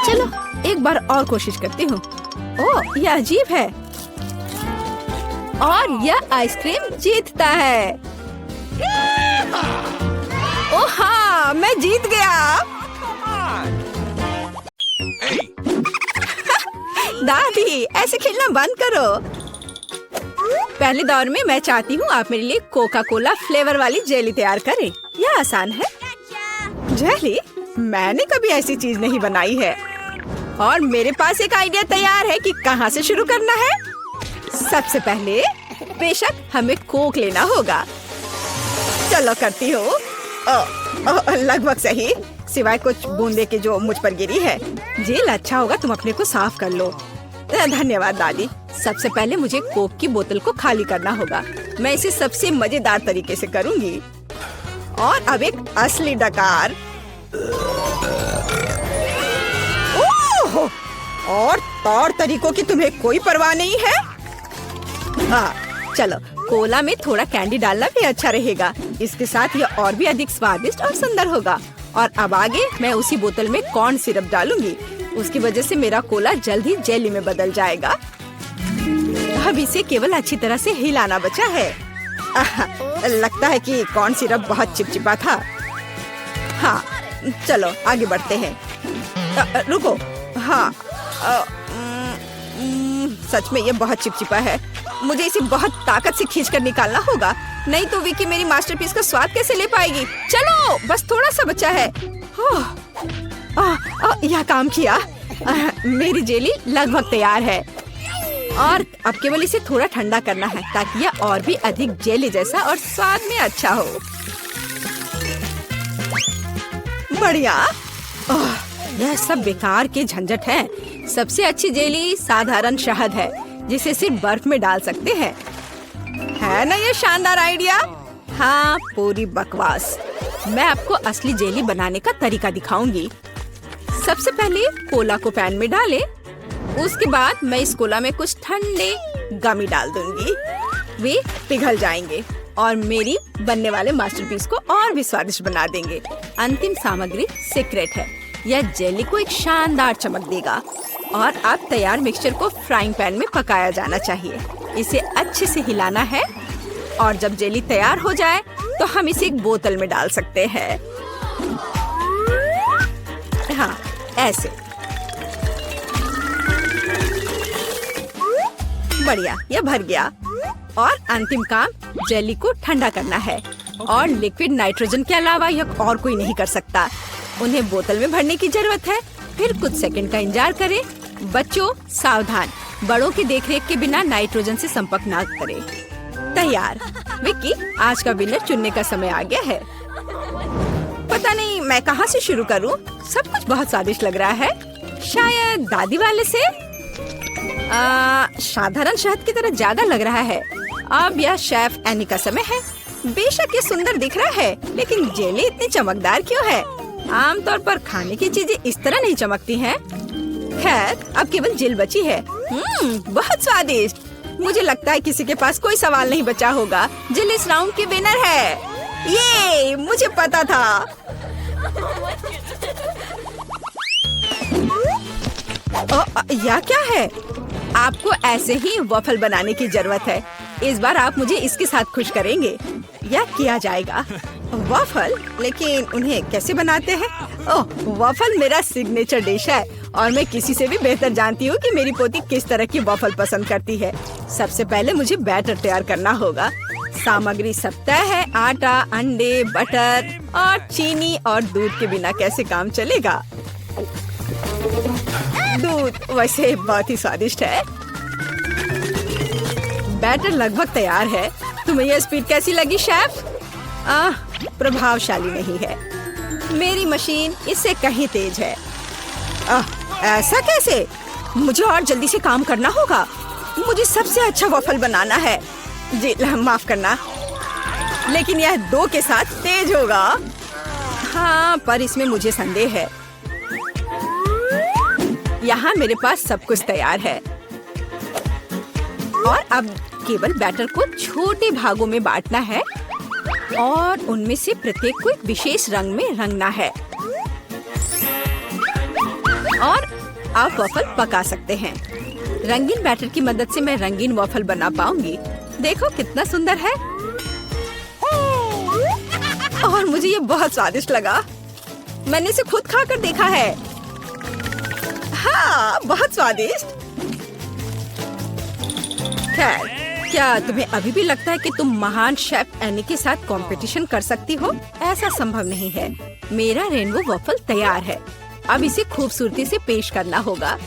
चलो एक बार और कोशिश करती हूँ। ओह, यह अजीब है। और यह आइसक्रीम जीतता है। ओह हाँ, मैं जीत गया। दादी, ऐसे खेलना बंद करो। पहले दौर में मैं चाहती हूँ आप मेरे लिए कोका कोला फ्लेवर वाली जेली तैयार करें। यह आसान है। जेली? मैंने कभी ऐसी चीज नहीं बनाई है। और मेरे पास एक आइडिया तैयार है कि कहाँ से शुरू करना है। सबसे पहले बेशक हमें कोक लेना होगा। चलो करती हूँ। लगभग सही, सिवाय कुछ बूंदे के जो मुझ पर गिरी है। जेल अच्छा होगा तुम अपने को साफ कर लो। धन्यवाद दादी। सबसे पहले मुझे कोक की बोतल को खाली करना होगा। मैं इसे सबसे मजेदार तरीके से करूंगी। और अब एक असली डकार। ओह! और तौर तरीकों की तुम्हें कोई परवाह नहीं है? चलो कोला में थोड़ा कैंडी डालना भी अच्छा रहेगा। इसके साथ यह और भी अधिक स्वादिष्ट और सुंदर होगा। और अब आगे मैं उसी बोतल में कॉर्न सिरप डालूंगी। उसकी वजह से मेरा कोला जल्द ही जेली में बदल जाएगा। अब इसे केवल अच्छी तरह से हिलाना बचा है। लगता है कि कॉर्न सिरप बहुत चिपचिपा था। हाँ, चलो आगे बढ़ते हैं। रुको, हाँ, सच में ये बहुत चिपचिपा है। मुझे इसे बहुत ताकत से खींचकर निकालना होगा, नहीं तो विकी मेरी मास्टरपीस का स्वाद कैसे ले पाएगी। चलो, बस थोड़ा सा बचा है। यह काम किया। मेरी जेली लगभग तैयार है और अब केवल इसे थोड़ा ठंडा करना है ताकि यह और भी अधिक जेली जैसा और स्वाद में अच्छा हो। बढ़िया। यह सब बेकार के झंझट है। सबसे अच्छी जेली साधारण शहद है जिसे सिर्फ बर्फ में डाल सकते हैं। है ना ये शानदार आइडिया? हाँ, पूरी बकवास। मैं आपको असली जेली बनाने का तरीका दिखाऊंगी। सबसे पहले कोला को पैन में डालें। उसके बाद मैं इस कोला में कुछ ठंडे गमी डाल दूंगी। वे पिघल जाएंगे और मेरी बनने वाले मास्टरपीस को और भी स्वादिष्ट बना देंगे। अंतिम सामग्री सीक्रेट है। यह जेली को एक शानदार चमक देगा। और अब तैयार मिक्सचर को फ्राइंग पैन में पकाया जाना चाहिए। इसे अच्छे से हिलाना है और जब जेली तैयार हो जाए तो हम इसे एक बोतल में डाल सकते हैं। हाँ, ऐसे। बढ़िया, यह भर गया। और अंतिम काम जेली को ठंडा करना है। और लिक्विड नाइट्रोजन के अलावा यह और कोई नहीं कर सकता। उन्हें बोतल में भरने की जरूरत है। फिर कुछ सेकंड का इंतजार करें। बच्चों सावधान, बड़ों की देखरेख के बिना नाइट्रोजन से संपर्क न करें। तैयार। विक्की, आज का विनर चुनने का समय आ गया है। पता नहीं मैं कहाँ से शुरू करूँ। सब कुछ बहुत स्वादिष्ट लग रहा है। शायद दादी वाले से। साधारण शहद की तरह ज्यादा लग रहा है। अब यह शेफ एनी का समय है। बेशक ये सुंदर दिख रहा है, लेकिन जेली इतनी चमकदार क्यों है? आमतौर पर खाने की चीजें इस तरह नहीं चमकती हैं। खैर, अब केवल जेल बची है। बहुत स्वादिष्ट। मुझे लगता है किसी के पास कोई सवाल नहीं बचा होगा। जेल इस राउंड की विनर है। ये मुझे पता था। यह क्या है? आपको ऐसे ही वॉफल बनाने की जरूरत है। इस बार आप मुझे इसके साथ खुश करेंगे। यह किया जाएगा। वॉफल? लेकिन उन्हें कैसे बनाते हैं? ओह, वॉफल मेरा सिग्नेचर डिश है और मैं किसी से भी बेहतर जानती हूँ कि मेरी पोती किस तरह की वॉफल पसंद करती है। सबसे पहले मुझे बैटर तैयार करना होगा। सामग्री सब तय है। आटा, अंडे, बटर और चीनी और दूध के बिना कैसे काम चलेगा? दूध वैसे बहुत ही स्वादिष्ट है। बैटर लगभग तैयार है। तुम्हें यह स्पीड कैसी लगी शेफ? प्रभावशाली नहीं है। मेरी मशीन इससे कहीं तेज है। ऐसा कैसे? मुझे और जल्दी से काम करना होगा। मुझे सबसे अच्छा वॉफल बनाना है। जी माफ करना, लेकिन यह 2 के साथ तेज होगा। हाँ, पर इसमें मुझे संदेह है। यहाँ मेरे पास सब कुछ तैयार है और अब केवल बैटर को छोटे भागों में बांटना है और उनमें से प्रत्येक को एक विशेष रंग में रंगना है। और आप वॉफल पका सकते हैं। रंगीन बैटर की मदद से मैं रंगीन वॉफल बना पाऊंगी। देखो कितना सुंदर है। और मुझे ये बहुत स्वादिष्ट लगा। मैंने इसे खुद खाकर देखा है। हाँ, बहुत स्वादिष्ट। खैर, क्या तुम्हें अभी भी लगता है कि तुम महान शेफ एनी के साथ कंपटीशन कर सकती हो? ऐसा संभव नहीं है। मेरा रेनबो वॉफल तैयार है। अब इसे खूबसूरती से पेश करना होगा।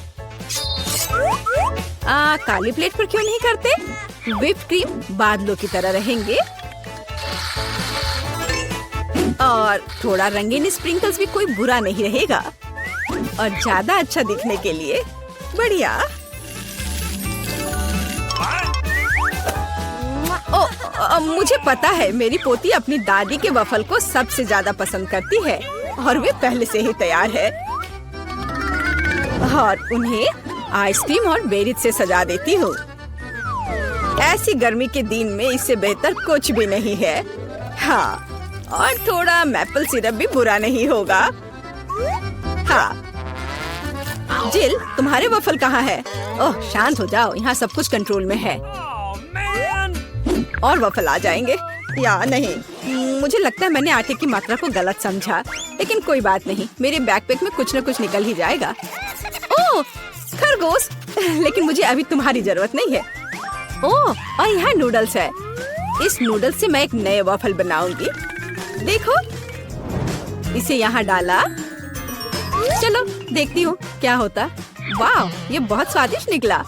काली प्लेट पर क्यों नहीं करते? व्हिप क्रीम बादलों की तरह रहेंगे और थोड़ा रंगीन स्प्रिंकल्स भी कोई बुरा नहीं रहेगा और ज्यादा अच्छा दिखने के लिए बढ़िया। मुझे पता है मेरी पोती अपनी दादी के वफल को सबसे ज्यादा पसंद करती है और वे पहले से ही तैयार है और उन्हें आइसक्रीम और बेरीज से सजा देती हूँ। ऐसी गर्मी के दिन में इससे बेहतर कुछ भी नहीं है। हाँ, और थोड़ा मैपल सिरप भी बुरा नहीं होगा। हाँ, जिल तुम्हारे वफल कहाँ है? ओह शांत हो जाओ, यहाँ सब कुछ कंट्रोल में है। और वफल आ जाएंगे या नहीं? मुझे लगता है मैंने आटे की मात्रा को गलत समझा, लेकिन कोई बात नहीं, मेरे बैकपैक में कुछ न कुछ निकल ही जाएगा। ओह खरगोश, लेकिन मुझे अभी तुम्हारी जरूरत नहीं है। ओह और यहाँ नूडल्स है। इस नूडल्स से मैं एक नए वफल बनाऊंगी। देखो, इसे यहाँ डाला। चलो देखती हूँ क्या होता। वाह, ये बहुत स्वादिष्ट निकला।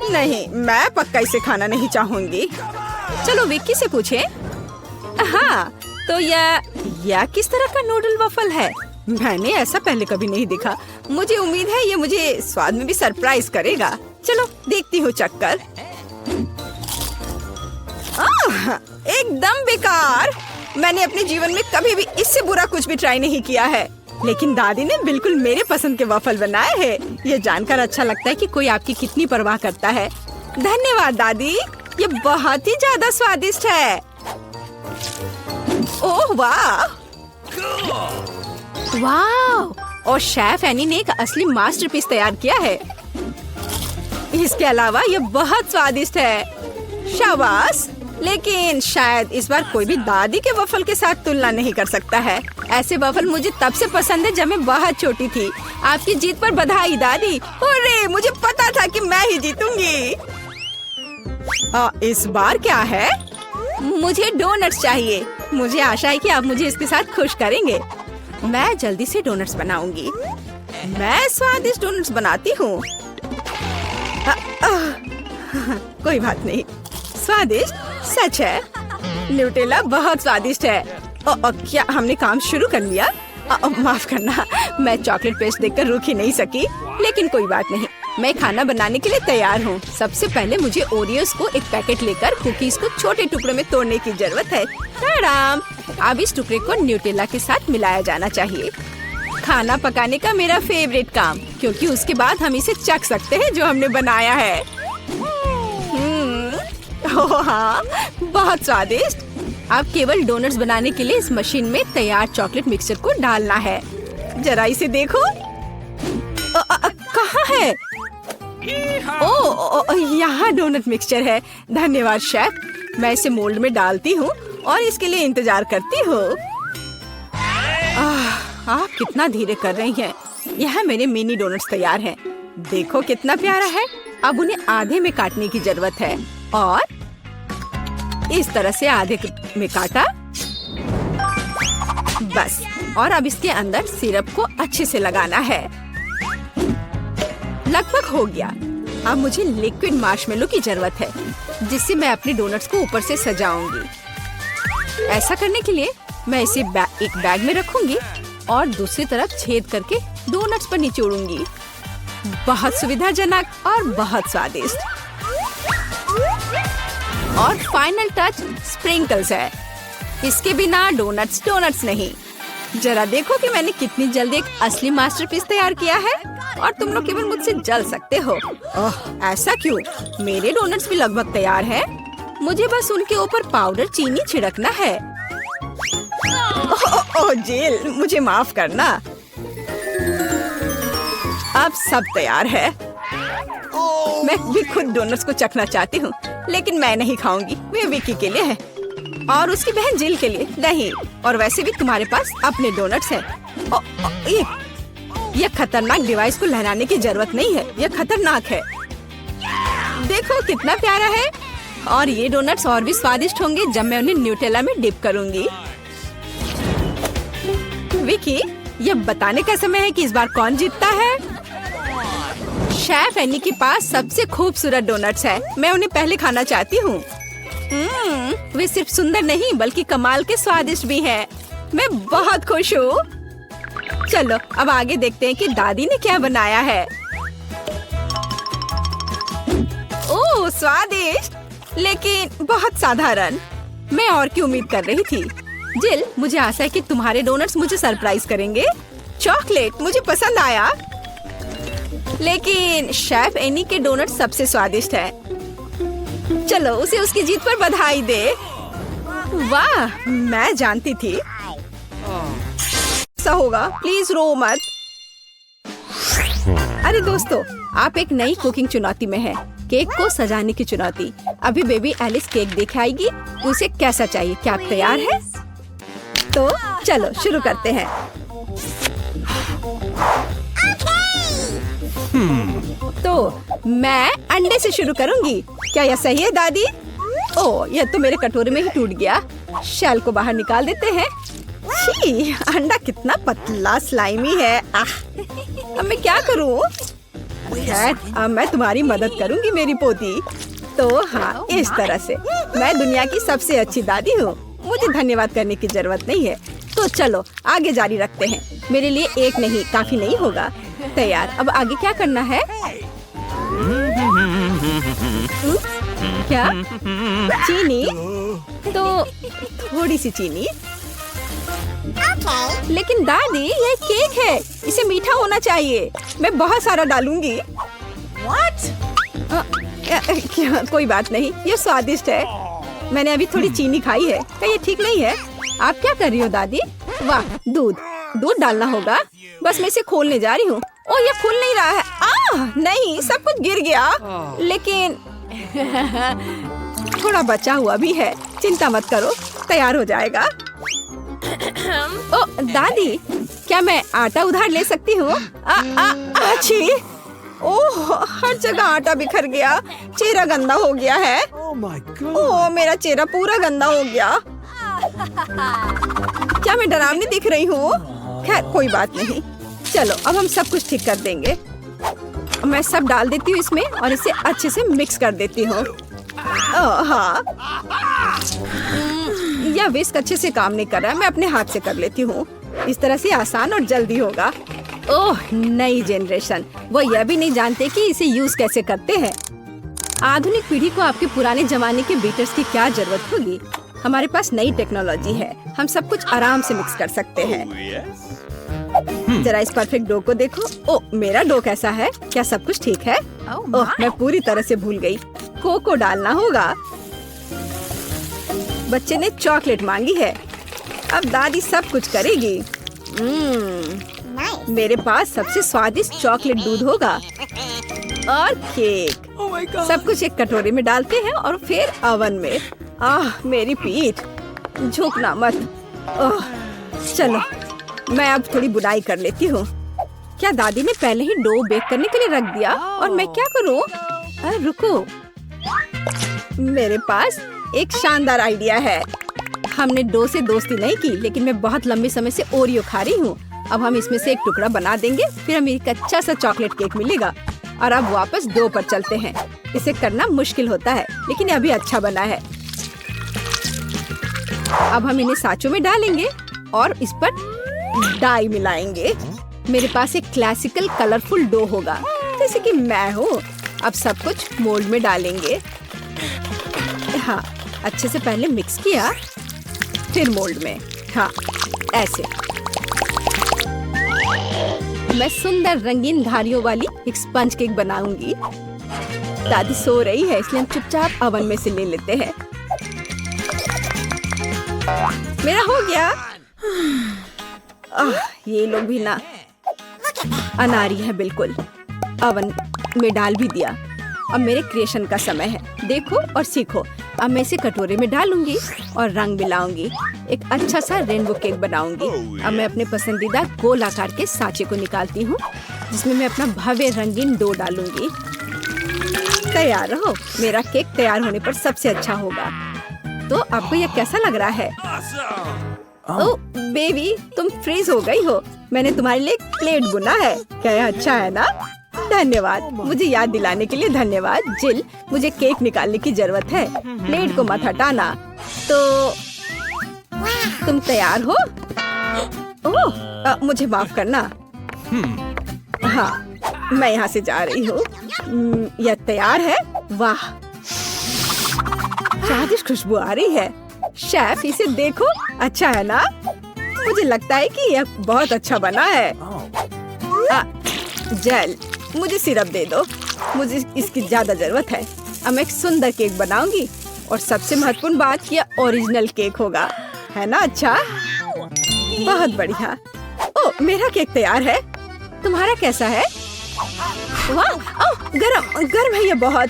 नहीं, मैं पक्का इसे खाना नहीं चाहूंगी। चलो विक्की से पूछें। हाँ, तो यह किस तरह का नूडल वफल है? मैंने ऐसा पहले कभी नहीं देखा। मुझे उम्मीद है ये मुझे स्वाद में भी सरप्राइज करेगा। चलो देखती हूँ चक्कर। एकदम बेकार। मैंने अपने जीवन में कभी भी इससे बुरा कुछ भी ट्राई नहीं किया है, लेकिन दादी ने बिल्कुल मेरे पसंद के वफल बनाए हैं। ये जानकर अच्छा लगता है कि कोई आपकी कितनी परवाह करता है। धन्यवाद दादी, ये बहुत ही ज्यादा स्वादिष्ट है। ओह वाह, वाह! और शेफ एनी ने एक असली मास्टरपीस तैयार किया है। इसके अलावा ये बहुत स्वादिष्ट है। शाबाश! लेकिन शायद इस बार कोई भी दादी के वफल के साथ तुलना नहीं कर सकता है। ऐसे वफल मुझे तब से पसंद है जब मैं बहुत छोटी थी। आपकी जीत पर बधाई दादी। अरे मुझे पता था कि मैं ही जीतूंगी। इस बार क्या है? मुझे डोनट्स चाहिए। मुझे आशा है कि आप मुझे इसके साथ खुश करेंगे। मैं जल्दी से डोनट्स बनाऊंगी। मैं स्वादिष्ट डोनट्स बनाती हूँ। कोई बात नहीं, स्वादिष्ट सच है। न्यूटेला बहुत स्वादिष्ट है। क्या हमने काम शुरू कर लिया? माफ करना, मैं चॉकलेट पेस्ट देखकर रुक ही नहीं सकी, लेकिन कोई बात नहीं, मैं खाना बनाने के लिए तैयार हूँ। सबसे पहले मुझे ओरियोस को एक पैकेट लेकर कुकीज को छोटे टुकड़ों में तोड़ने की जरूरत है। आराम। अब इस टुकड़े को न्यूटेला के साथ मिलाया जाना चाहिए। खाना पकाने का मेरा फेवरेट काम, क्योंकि उसके बाद हम इसे चख सकते हैं जो हमने बनाया है। ओह हाँ, बहुत स्वादिष्ट। अब केवल डोनट्स बनाने के लिए इस मशीन में तैयार चॉकलेट मिक्सचर को डालना है। जरा इसे देखो। कहाँ है? ओह, यहाँ डोनट मिक्सचर है। धन्यवाद शेफ। मैं इसे मोल्ड में डालती हूँ और इसके लिए इंतजार करती हूँ। आप कितना धीरे कर रही हैं। यहाँ मेरे मिनी डोनट्स तैयार हैं। देखो कितना प्यारा है। अब उन्हें आधे में काटने की जरूरत है और इस तरह से आधे में काटा। बस, और अब इसके अंदर सिरप को अच्छे से लगाना है। लगभग हो गया। अब मुझे लिक्विड मार्शमेलो की जरूरत है, जिससे मैं अपने डोनट्स को ऊपर से सजाऊंगी। ऐसा करने के लिए मैं इसे एक बैग में रखूंगी और दूसरी तरफ छेद करके डोनट्स पर निचोड़ूंगी। बहुत सुविधाजनक और बहुत स्वादिष्ट। और फाइनल टच स्प्रिंकल्स है। इसके बिना डोनट्स डोनट्स नहीं। जरा देखो कि मैंने कितनी जल्दी एक असली मास्टरपीस तैयार किया है और तुम लोग केवल मुझसे जल सकते हो। ओह, ऐसा क्यों? मेरे डोनट्स भी लगभग तैयार हैं। मुझे बस उनके ऊपर पाउडर चीनी छिड़कना है। ओह जेल, मुझे माफ करना। अब सब तैयार है। मैं भी खुद डोनट्स को चखना चाहती हूँ, लेकिन मैं नहीं खाऊंगी। वे विकी के लिए है और उसकी बहन जिल के लिए नहीं। और वैसे भी तुम्हारे पास अपने डोनट्स हैं। ये खतरनाक डिवाइस को लहराने की जरूरत नहीं है। यह खतरनाक है। देखो कितना प्यारा है। और ये डोनट्स और भी स्वादिष्ट होंगे जब मैं उन्हें न्यूटेला में डिप करूंगी। विकी, यह बताने का समय है कि इस बार कौन जीतता है। शेफ एनी के पास सबसे खूबसूरत डोनट्स है। मैं उन्हें पहले खाना चाहती हूँ। वे सिर्फ सुंदर नहीं बल्कि कमाल के स्वादिष्ट भी हैं। मैं बहुत खुश हूँ। चलो अब आगे देखते हैं कि दादी ने क्या बनाया है। ओह स्वादिष्ट, लेकिन बहुत साधारण। मैं और की उम्मीद कर रही थी। जिल, मुझे आशा है कि तुम्हारे डोनट्स मुझे सरप्राइज करेंगे। चॉकलेट मुझे पसंद आया, लेकिन शेफ एनी के डोनट सबसे स्वादिष्ट है। चलो उसे उसकी जीत पर बधाई दे। वाह, मैं जानती थी ऐसा होगा। प्लीज रो मत। अरे दोस्तों, आप एक नई कुकिंग चुनौती में हैं। केक को सजाने की चुनौती। अभी बेबी एलिस केक देख आएगी। उसे कैसा चाहिए? क्या आप तैयार हैं? तो चलो शुरू करते हैं। तो मैं अंडे से शुरू करूंगी। क्या यह सही है दादी? ओह, यह तो मेरे कटोरे में ही टूट गया। शेल को बाहर निकाल देते हैं। छी, अंडा कितना पतला स्लाइमी है। अब मैं क्या करूं? खैर, अब मैं तुम्हारी मदद करूंगी मेरी पोती। तो हाँ, इस तरह से मैं दुनिया की सबसे अच्छी दादी हूँ। मुझे धन्यवाद करने की जरूरत नहीं है। तो चलो आगे जारी रखते हैं। मेरे लिए एक नहीं काफी नहीं होगा। तैयार। अब आगे क्या करना है? क्या? चीनी? तो थोड़ी सी चीनी। लेकिन दादी, यह केक है, इसे मीठा होना चाहिए। मैं बहुत सारा डालूंगी। क्या? कोई बात नहीं, ये स्वादिष्ट है। मैंने अभी थोड़ी चीनी खाई है। क्या ये ठीक नहीं है? आप क्या कर रही हो दादी? वाह, दूध डालना होगा। बस मैं इसे खोलने जा रही हूँ। ओह, ये खुल नहीं रहा है। नहीं, सब कुछ गिर गया। लेकिन थोड़ा बचा हुआ भी है। चिंता मत करो, तैयार हो जाएगा। ओह दादी, क्या मैं आटा उधार ले सकती हूँ? अच्छी। ओह, हर जगह आटा बिखर गया। चेहरा गंदा हो गया है। ओह, मेरा चेहरा पूरा गंदा हो गया। क्या मैं डरावनी दिख रही हूँ? खैर कोई बात नहीं। चलो अब हम सब कुछ ठीक कर देंगे। मैं सब डाल देती हूँ इसमें और इसे अच्छे से मिक्स कर देती हूँ। हाँ, यह विस्क अच्छे से काम नहीं कर रहा है। मैं अपने हाथ से कर लेती हूँ। इस तरह से आसान और जल्दी होगा। ओह, नई जनरेशन, वो यह भी नहीं जानते कि इसे यूज कैसे करते हैं। आधुनिक पीढ़ी को आपके पुराने जमाने के बीटर्स की क्या जरूरत होगी? हमारे पास नई टेक्नोलॉजी है। हम सब कुछ आराम से मिक्स कर सकते हैं। जरा इस परफेक्ट डो को देखो। ओह, मेरा डो कैसा है? क्या सब कुछ ठीक है? ओह, मैं पूरी तरह से भूल गई। कोको डालना होगा। बच्चे ने चॉकलेट मांगी है। अब दादी सब कुछ करेगी। मेरे पास सबसे स्वादिष्ट चॉकलेट दूध होगा और केक। सब कुछ एक कटोरे में डालते हैं और फिर ओवन में। मेरी पीठ, झुकना मत। चलो मैं अब थोड़ी बुनाई कर लेती हूँ। क्या दादी ने पहले ही डो बेक करने के लिए रख दिया? और मैं क्या करूँ? रुको, मेरे पास एक शानदार आइडिया है। हमने डो से दोस्ती नहीं की, लेकिन मैं बहुत लंबे समय से ओरियो खा रही हूँ। अब हम इसमें से एक टुकड़ा बना देंगे, फिर हमें एक अच्छा सा चॉकलेट केक मिलेगा। और अब वापस डो पर चलते हैं। इसे करना मुश्किल होता है, लेकिन यह भी अच्छा बना है। अब हम इन्हें सांचों में डालेंगे और इस पर डाई मिलाएंगे। मेरे पास एक क्लासिकल कलरफुल डो होगा, जैसे कि मैं हूँ। अब सब कुछ मोल्ड में डालेंगे। हाँ, अच्छे से पहले मिक्स किया, फिर मोल्ड में। हाँ, ऐसे। मैं सुंदर रंगीन धारियों वाली एक स्पंज केक बनाऊंगी। दादी सो रही है, इसलिए हम चुपचाप ओवन में से ले लेते हैं। मेरा हो गया। ये लोग भी ना अनारी है बिल्कुल। ओवन में डाल भी दिया। अब मेरे क्रिएशन का समय है। देखो और सीखो। अब मैं इसे कटोरे में डालूंगी और रंग मिलाऊंगी। एक अच्छा सा रेनबो केक बनाऊंगी। अब मैं अपने पसंदीदा गोल आकार के सांचे को निकालती हूँ, जिसमें मैं अपना भव्य रंगीन डो डालूंगी। तैयार रहो, मेरा केक तैयार होने पर सबसे अच्छा होगा। तो आपको यह कैसा लग रहा है? ओह बेबी, तुम फ्रीज हो गई हो। मैंने तुम्हारे लिए एक प्लेट बुना है। क्या यह अच्छा है ना? धन्यवाद, मुझे याद दिलाने के लिए धन्यवाद। जिल, मुझे केक निकालने की जरूरत है। प्लेट को मत हटाना। तो तुम तैयार हो? ओह, मुझे माफ करना। हाँ, मैं यहाँ से जा रही हूँ। यह तैयार है? वाह, स्वादिष्ट खुशबू आ रही है। शेफ, इसे देखो, अच्छा है ना? मुझे लगता है कि यह बहुत अच्छा बना है। जेल, मुझे सिरप दे दो, मुझे इसकी ज्यादा जरूरत है। अब मैं एक सुंदर केक बनाऊंगी और सबसे महत्वपूर्ण बात, यह ओरिजिनल केक होगा, है ना? अच्छा, बहुत बढ़िया। ओह, मेरा केक तैयार है। तुम्हारा कैसा है? वाह, ओह, गरम है ये बहुत।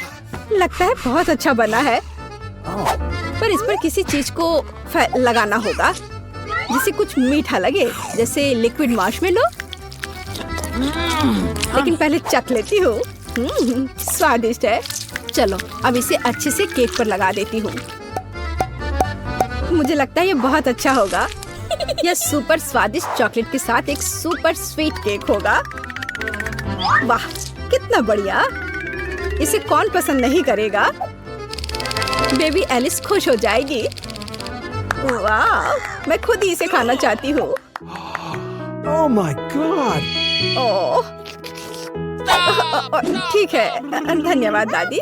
लगता है बहुत अच्छा बना है, पर इस पर किसी चीज को लगाना होगा जिससे कुछ मीठा लगे, जैसे लिक्विड मार्शमेलो। लेकिन पहले चख लेती हूँ। स्वादिष्ट है। चलो, अब इसे अच्छे से केक पर लगा देती हूँ। मुझे लगता है ये बहुत अच्छा होगा। यह सुपर स्वादिष्ट चॉकलेट के साथ एक सुपर स्वीट केक होगा। वाह, कितना बढ़िया! इसे कौन पसंद नहीं करेगा? बेबी एलिस खुश हो जाएगी। वाह, मैं खुद ही इसे खाना चाहती हूँ। Oh my God! ओह, ठीक है, धन्यवाद दादी।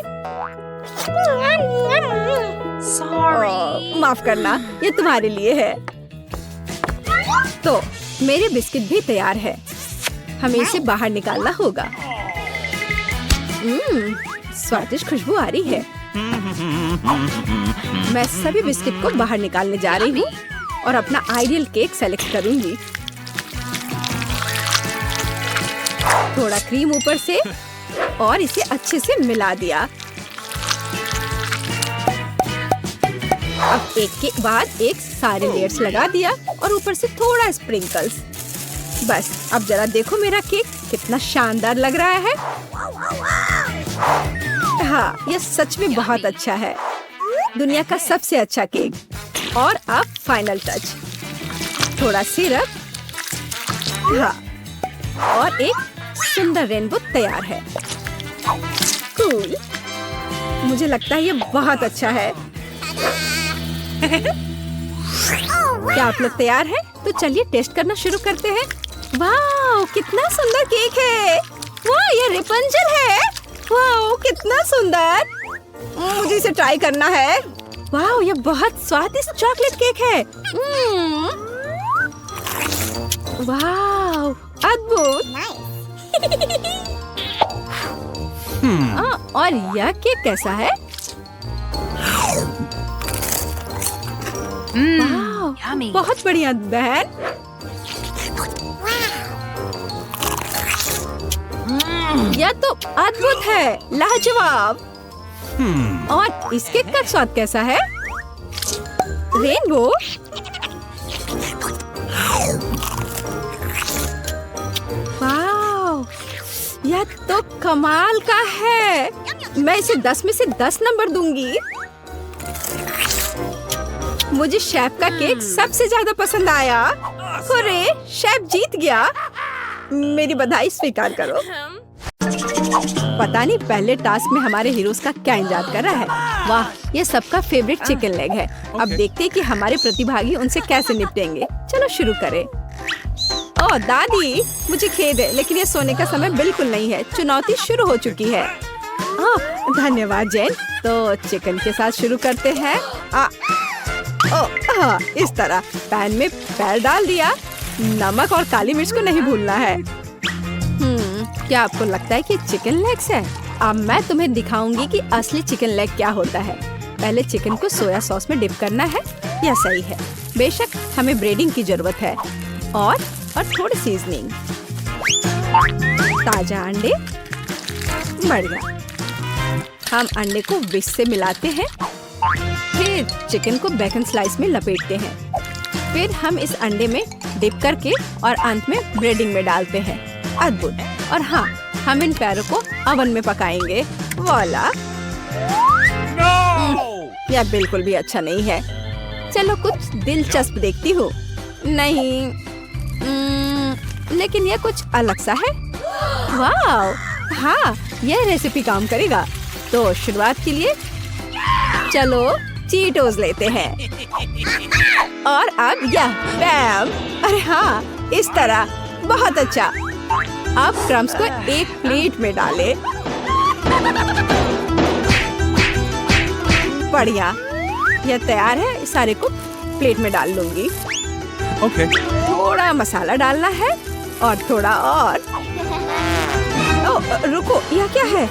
माफ करना, ये तुम्हारे लिए है। तो मेरे बिस्किट भी तैयार है, हमें इसे बाहर निकालना होगा। स्वादिष्ट खुशबू आ रही है। मैं सभी बिस्किट को बाहर निकालने जा रही हूँ और अपना आइडियल केक सेलेक्ट करूंगी। थोड़ा क्रीम ऊपर से और इसे अच्छे से मिला दिया। अब एक के बाद एक सारे लेयर्स लगा दिया और ऊपर से थोड़ा स्प्रिंकल्स। बस, अब जरा देखो मेरा केक कितना शानदार लग रहा है। हाँ, यह सच में बहुत अच्छा है। दुनिया का सबसे अच्छा केक। और अब फाइनल टच, थोड़ा सिरप। हाँ, और एक सुंदर रेनबो तैयार है। कूल, मुझे लगता है ये बहुत अच्छा है। क्या आप लोग तैयार हैं? तो चलिए टेस्ट करना शुरू करते हैं। वाह, कितना सुंदर केक है। वाह, ये रेपंजल है। वाह, कितना सुंदर! मुझे इसे ट्राई करना है। वाह, ये बहुत स्वादिष्ट चॉकलेट केक है। वाह, अद्भुत! और यह केक कैसा है? वाह, बहुत बढ़िया बहन। यह तो अद्भुत है, लाजवाब। और इस केक का स्वाद कैसा है? रेनबो? वाह, यह तो कमाल का है। मैं इसे 10 में से 10 नंबर दूंगी। मुझे शेफ का केक सबसे ज्यादा पसंद आया। अरे, शेफ जीत गया। मेरी बधाई स्वीकार करो। पता नहीं पहले टास्क में हमारे हीरोज का क्या इंतजार कर रहा है। वाह, ये सबका फेवरेट चिकन लेग है। अब देखते हैं कि हमारे प्रतिभागी उनसे कैसे निपटेंगे। चलो शुरू करें। ओह दादी, मुझे खेद है, लेकिन ये सोने का समय बिल्कुल नहीं है। चुनौती शुरू हो चुकी है। धन्यवाद जैन। तो चिकन के साथ शुरू करते हैं। इस तरह पैन में पैर डाल दिया। नमक और काली मिर्च को नहीं भूलना है। क्या आपको लगता है कि चिकन लेग्स है? अब मैं तुम्हें दिखाऊंगी कि असली चिकन लेग क्या होता है। पहले चिकन को सोया सॉस में डिप करना है। यह सही है। बेशक हमें ब्रेडिंग की जरूरत है और थोड़ी सीजनिंग। ताजा अंडे, बढ़िया। हम अंडे को विस्क से मिलाते हैं, फिर चिकन को बेकन स्लाइस में लपेटते हैं। फिर हम इस अंडे में डिप करके और अंत में ब्रेडिंग में डालते हैं। अद्भुत। और हाँ, हम इन पैरों को ओवन में पकाएंगे। वाला, यह बिल्कुल भी अच्छा नहीं है। चलो कुछ दिलचस्प देखती हूँ। नहीं, लेकिन यह कुछ अलग सा है। वाह, हाँ, यह रेसिपी काम करेगा। तो शुरुआत के लिए चलो चीटोस लेते हैं और अब यह बैम। अरे हाँ, इस तरह बहुत अच्छा। अब क्रम्स को एक प्लेट में डालें। बढ़िया, यह तैयार है। सारे को प्लेट में डाल लूंगी। Okay. थोड़ा मसाला डालना है और थोड़ा और। ओह, रुको, यह क्या है?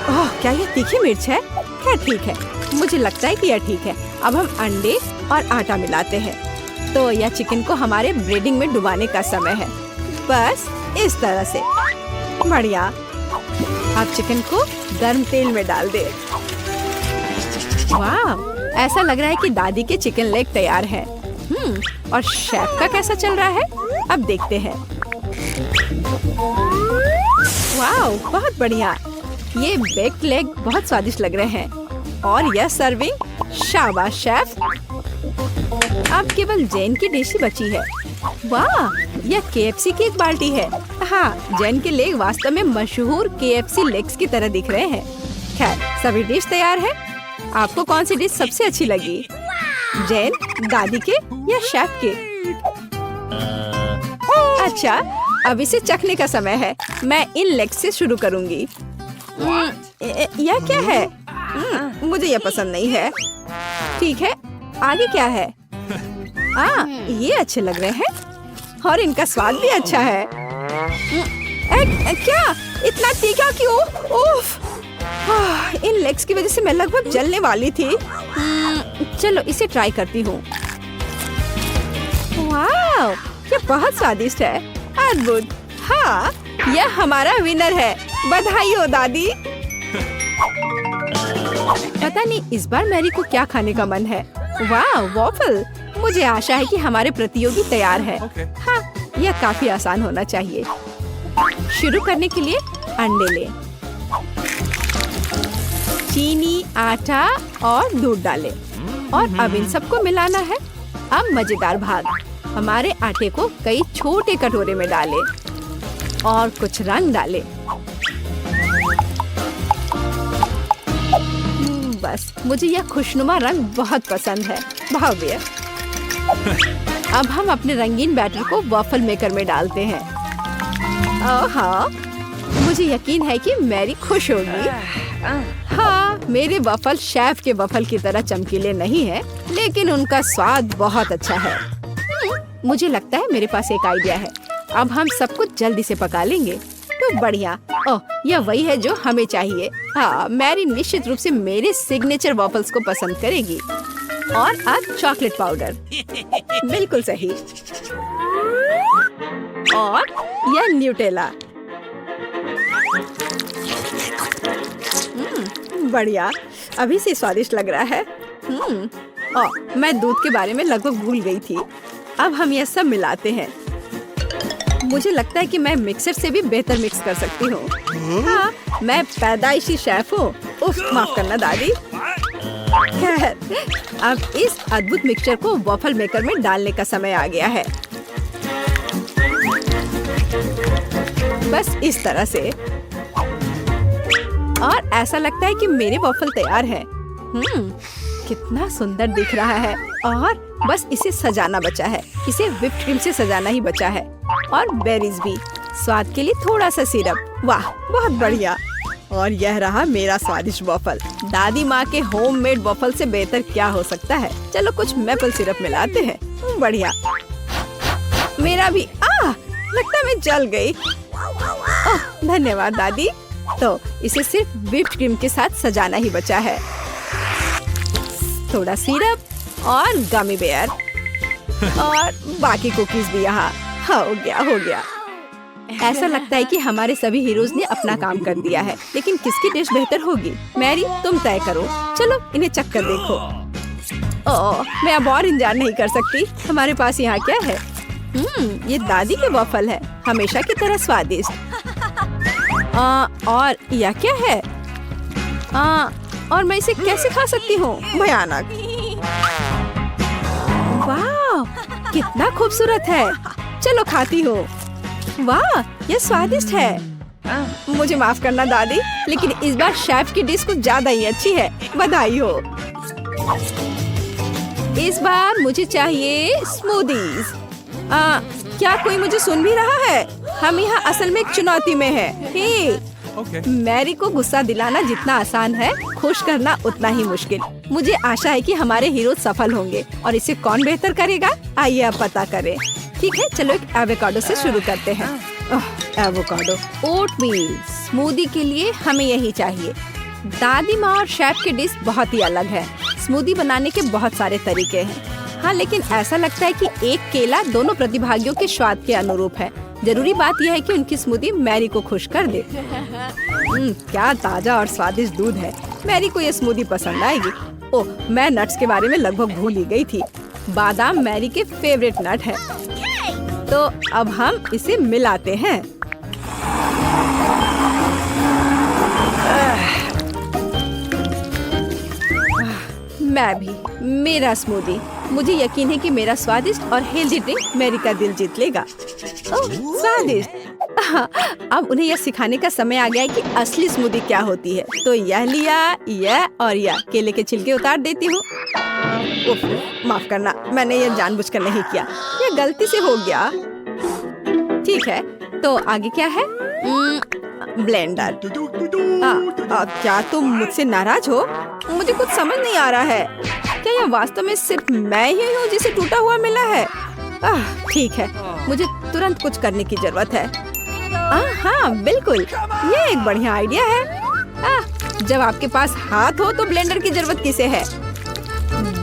ओह, क्या यह तीखी मिर्च है? क्या ठीक है, मुझे लगता है कि यह ठीक है। अब हम अंडे और आटा मिलाते हैं। तो यह चिकन को हमारे ब्रेडिंग में डुबाने का समय है। बस इस तरह से। बढ़िया। अब चिकन को गर्म तेल में डाल दे। वाह, ऐसा लग रहा है कि दादी के चिकन लेग तैयार है। और शेफ का कैसा चल रहा है? अब देखते हैं। वाह, बहुत बढ़िया। ये बेक्ड लेग बहुत स्वादिष्ट लग रहे हैं। और यह सर्विंग। शाबाश शेफ। अब केवल जैन की डिश ही बची है। वाह, यह KFC की एक बाल्टी है। हाँ, जैन के लेग वास्तव में मशहूर KFC लेग्स की तरह दिख रहे हैं। खैर, सभी डिश तैयार है। आपको कौन सी डिश सबसे अच्छी लगी? जैन, दादी के या शेफ के? अच्छा, अब इसे चखने का समय है। मैं इन लेग्स से शुरू करूंगी। यह क्या है? मुझे यह पसंद नहीं है। ठीक है, आगे क्या है? ये अच्छे लग रहे हैं और इनका स्वाद भी अच्छा है। क्या इतना तीखा क्यों? उफ! इन लेग्स की वजह से मैं लगभग जलने वाली थी। चलो इसे ट्राई करती हूँ। वाह, ये बहुत स्वादिष्ट है। अद्भुत। हाँ, यह हमारा विनर है। बधाई हो दादी। पता नहीं इस बार मैरी को क्या खाने का मन है। वाह, वॉफल। मुझे आशा है कि हमारे प्रतियोगी तैयार है। हाँ, यह काफी आसान होना चाहिए। शुरू करने के लिए अंडे लें, चीनी, आटा और दूध डालें और अब इन सबको मिलाना है। अब मजेदार भाग, हमारे आटे को कई छोटे कटोरे में डालें और कुछ रंग डालें। बस, मुझे यह खुशनुमा रंग बहुत पसंद है। भव्य। अब हम अपने रंगीन बैटर को वॉफल मेकर में डालते हैं। हाँ, मुझे यकीन है कि मैरी खुश होगी। हाँ, मेरे वफल शेफ के वफल की तरह चमकीले नहीं है, लेकिन उनका स्वाद बहुत अच्छा है। मुझे लगता है मेरे पास एक आइडिया है। अब हम सब कुछ जल्दी से पका लेंगे। तो बढ़िया। ओह, यह वही है जो हमें चाहिए। हाँ, मैरी निश्चित रूप से मेरे सिग्नेचर वॉफल्स को पसंद करेगी। और अब चॉकलेट पाउडर। बिल्कुल सही। और यह न्यूटेला। बढ़िया, अभी से स्वादिष्ट लग रहा है। मैं दूध के बारे में लगभग भूल गई थी। अब हम यह सब मिलाते हैं। मुझे लगता है कि मैं मिक्सर से भी बेहतर मिक्स कर सकती हूँ। हाँ, मैं पैदाइशी शेफ हूँ। उफ, माफ करना दादी। खैर, अब इस अद्भुत मिक्सचर को वॉफल मेकर में डालने का समय आ गया है। बस इस तरह से। और ऐसा लगता है कि मेरे वॉफल तैयार है। कितना सुंदर दिख रहा है। और बस इसे सजाना बचा है। इसे व्हिप्ड क्रीम से सजाना ही बचा है। और बेरीज भी। स्वाद के लिए थोड़ा सा सिरप। वाह, बहुत बढ़िया। और यह रहा मेरा स्वादिष्ट वॉफल। दादी माँ के होममेड वॉफल से बेहतर क्या हो सकता है। चलो कुछ मेपल सिरप मिलाते हैं। बढ़िया। मेरा भी। लगता है मैं जल गई। ओह, धन्यवाद दादी। तो इसे सिर्फ व्हिप्ड क्रीम के साथ सजाना ही बचा है। थोड़ा सिरप और गमी बेयर और बाकी कुकीज भी यहाँ। हो गया। ऐसा लगता है कि हमारे सभी हीरोज ने अपना काम कर दिया है, लेकिन किसकी डिश बेहतर होगी? मैरी, तुम तय करो। चलो इन्हें चख कर देखो। ओह, मैं अब और इंतजार नहीं कर सकती। हमारे पास यहाँ क्या है? ये दादी के वॉफल है, हमेशा की तरह स्वादिष्ट। और यह क्या है? और मैं इसे कैसे खा सकती हूँ? भयानक। वाह, कितना खूबसूरत है। चलो खाती हूँ। वाह, यह स्वादिष्ट है। मुझे माफ करना दादी, लेकिन इस बार शेफ की डिश कुछ ज्यादा ही अच्छी है। बधाई हो। इस बार मुझे चाहिए स्मूदीज। क्या कोई मुझे सुन भी रहा है? हम यहाँ असल में एक चुनौती में है। हे, मैरी को गुस्सा दिलाना जितना आसान है, खुश करना उतना ही मुश्किल। मुझे आशा है कि हमारे हीरो सफल होंगे और इसे कौन बेहतर करेगा, आइए अब पता करें। ठीक है, चलो एक एवोकाडो से शुरू करते हैं। एवोकाडो, ओटमील, स्मूदी के लिए हमें यही चाहिए। दादी माँ और शेफ की डिश बहुत ही अलग है। स्मूदी बनाने के बहुत सारे तरीके हैं। हाँ, लेकिन ऐसा लगता है कि एक केला दोनों प्रतिभागियों के स्वाद के अनुरूप है। जरूरी बात यह है कि उनकी स्मूदी मैरी को खुश कर दे। क्या ताजा और स्वादिष्ट दूध है। मैरी को ये स्मूदी पसंद आएगी। ओह, मैं नट्स के बारे में लगभग भूल ही गई थी। बादाम मैरी के फेवरेट नट है। तो अब हम इसे मिलाते हैं। मैं भी, मेरा स्मूदी। मुझे यकीन है कि मेरा स्वादिष्ट और हेल्दी ड्रिंक मैरी का दिल जीत लेगा। ओह, स्वादिष्ट। अब उन्हें यह सिखाने का समय आ गया है कि असली स्मूदी क्या होती है। तो यह लिया, यह और यह केले के छिलके उतार देती हूँ। माफ करना, मैंने यह जानबूझकर नहीं किया, यह गलती से हो गया। ठीक है, तो आगे क्या है? ब्लेंडर। क्या तुम मुझसे नाराज हो? मुझे कुछ समझ नहीं आ रहा है। क्या यह वास्तव में सिर्फ मैं ही हूँ जिसे टूटा हुआ मिला है? ठीक है, मुझे तुरंत कुछ करने की जरूरत है। हाँ बिल्कुल, ये एक बढ़िया आइडिया है। जब आपके पास हाथ हो तो ब्लेंडर की जरूरत किसे है?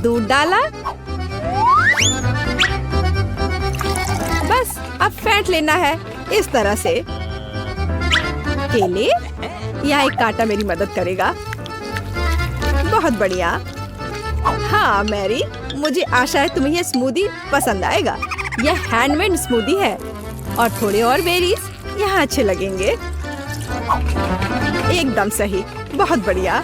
दूध डाला, बस अब फेंट लेना है इस तरह से। केले, यहाँ एक कांटा मेरी मदद करेगा। बहुत बढ़िया। हाँ मैरी, मुझे आशा है तुम्हें यह स्मूदी पसंद आएगा। यह हैंडमेड स्मूदी है और थोड़े और बेरीज यहाँ अच्छे लगेंगे। एकदम सही, बहुत बढ़िया।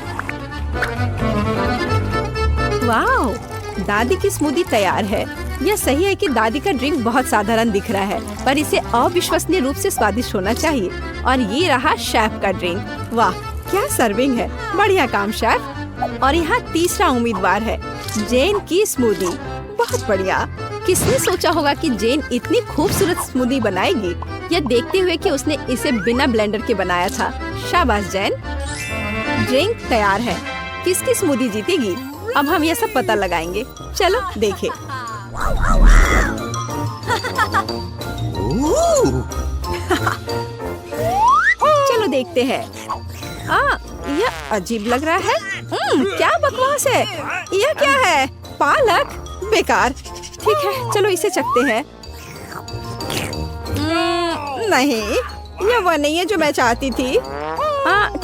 वाह, दादी की स्मूदी तैयार है। यह सही है कि दादी का ड्रिंक बहुत साधारण दिख रहा है, पर इसे अविश्वसनीय रूप से स्वादिष्ट होना चाहिए। और ये रहा शेफ का ड्रिंक। वाह, क्या सर्विंग है। बढ़िया काम शेफ। और यहाँ तीसरा उम्मीदवार है, जेन की स्मूदी। बहुत बढ़िया। किसने सोचा होगा कि जेन इतनी खूबसूरत स्मूदी बनाएगी, यह देखते हुए कि उसने इसे बिना ब्लेंडर के बनाया था। शाबाश जेन। ड्रिंक तैयार है। किसकी स्मूदी जीतेगी? अब हम यह सब पता लगाएंगे। चलो देखें। चलो देखते हैं। यह अजीब लग रहा है। क्या बकवास है। यह क्या है? पालक? बेकार। ठीक है, चलो इसे चखते हैं। नहीं, यह वो नहीं है जो मैं चाहती थी।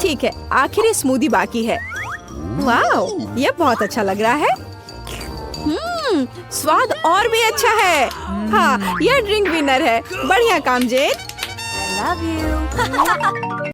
ठीक है, आखिर स्मूदी बाकी है। वाह, यह बहुत अच्छा लग रहा है। स्वाद और भी अच्छा है। हाँ, यह ड्रिंक विनर है। बढ़िया काम जेन। I love you.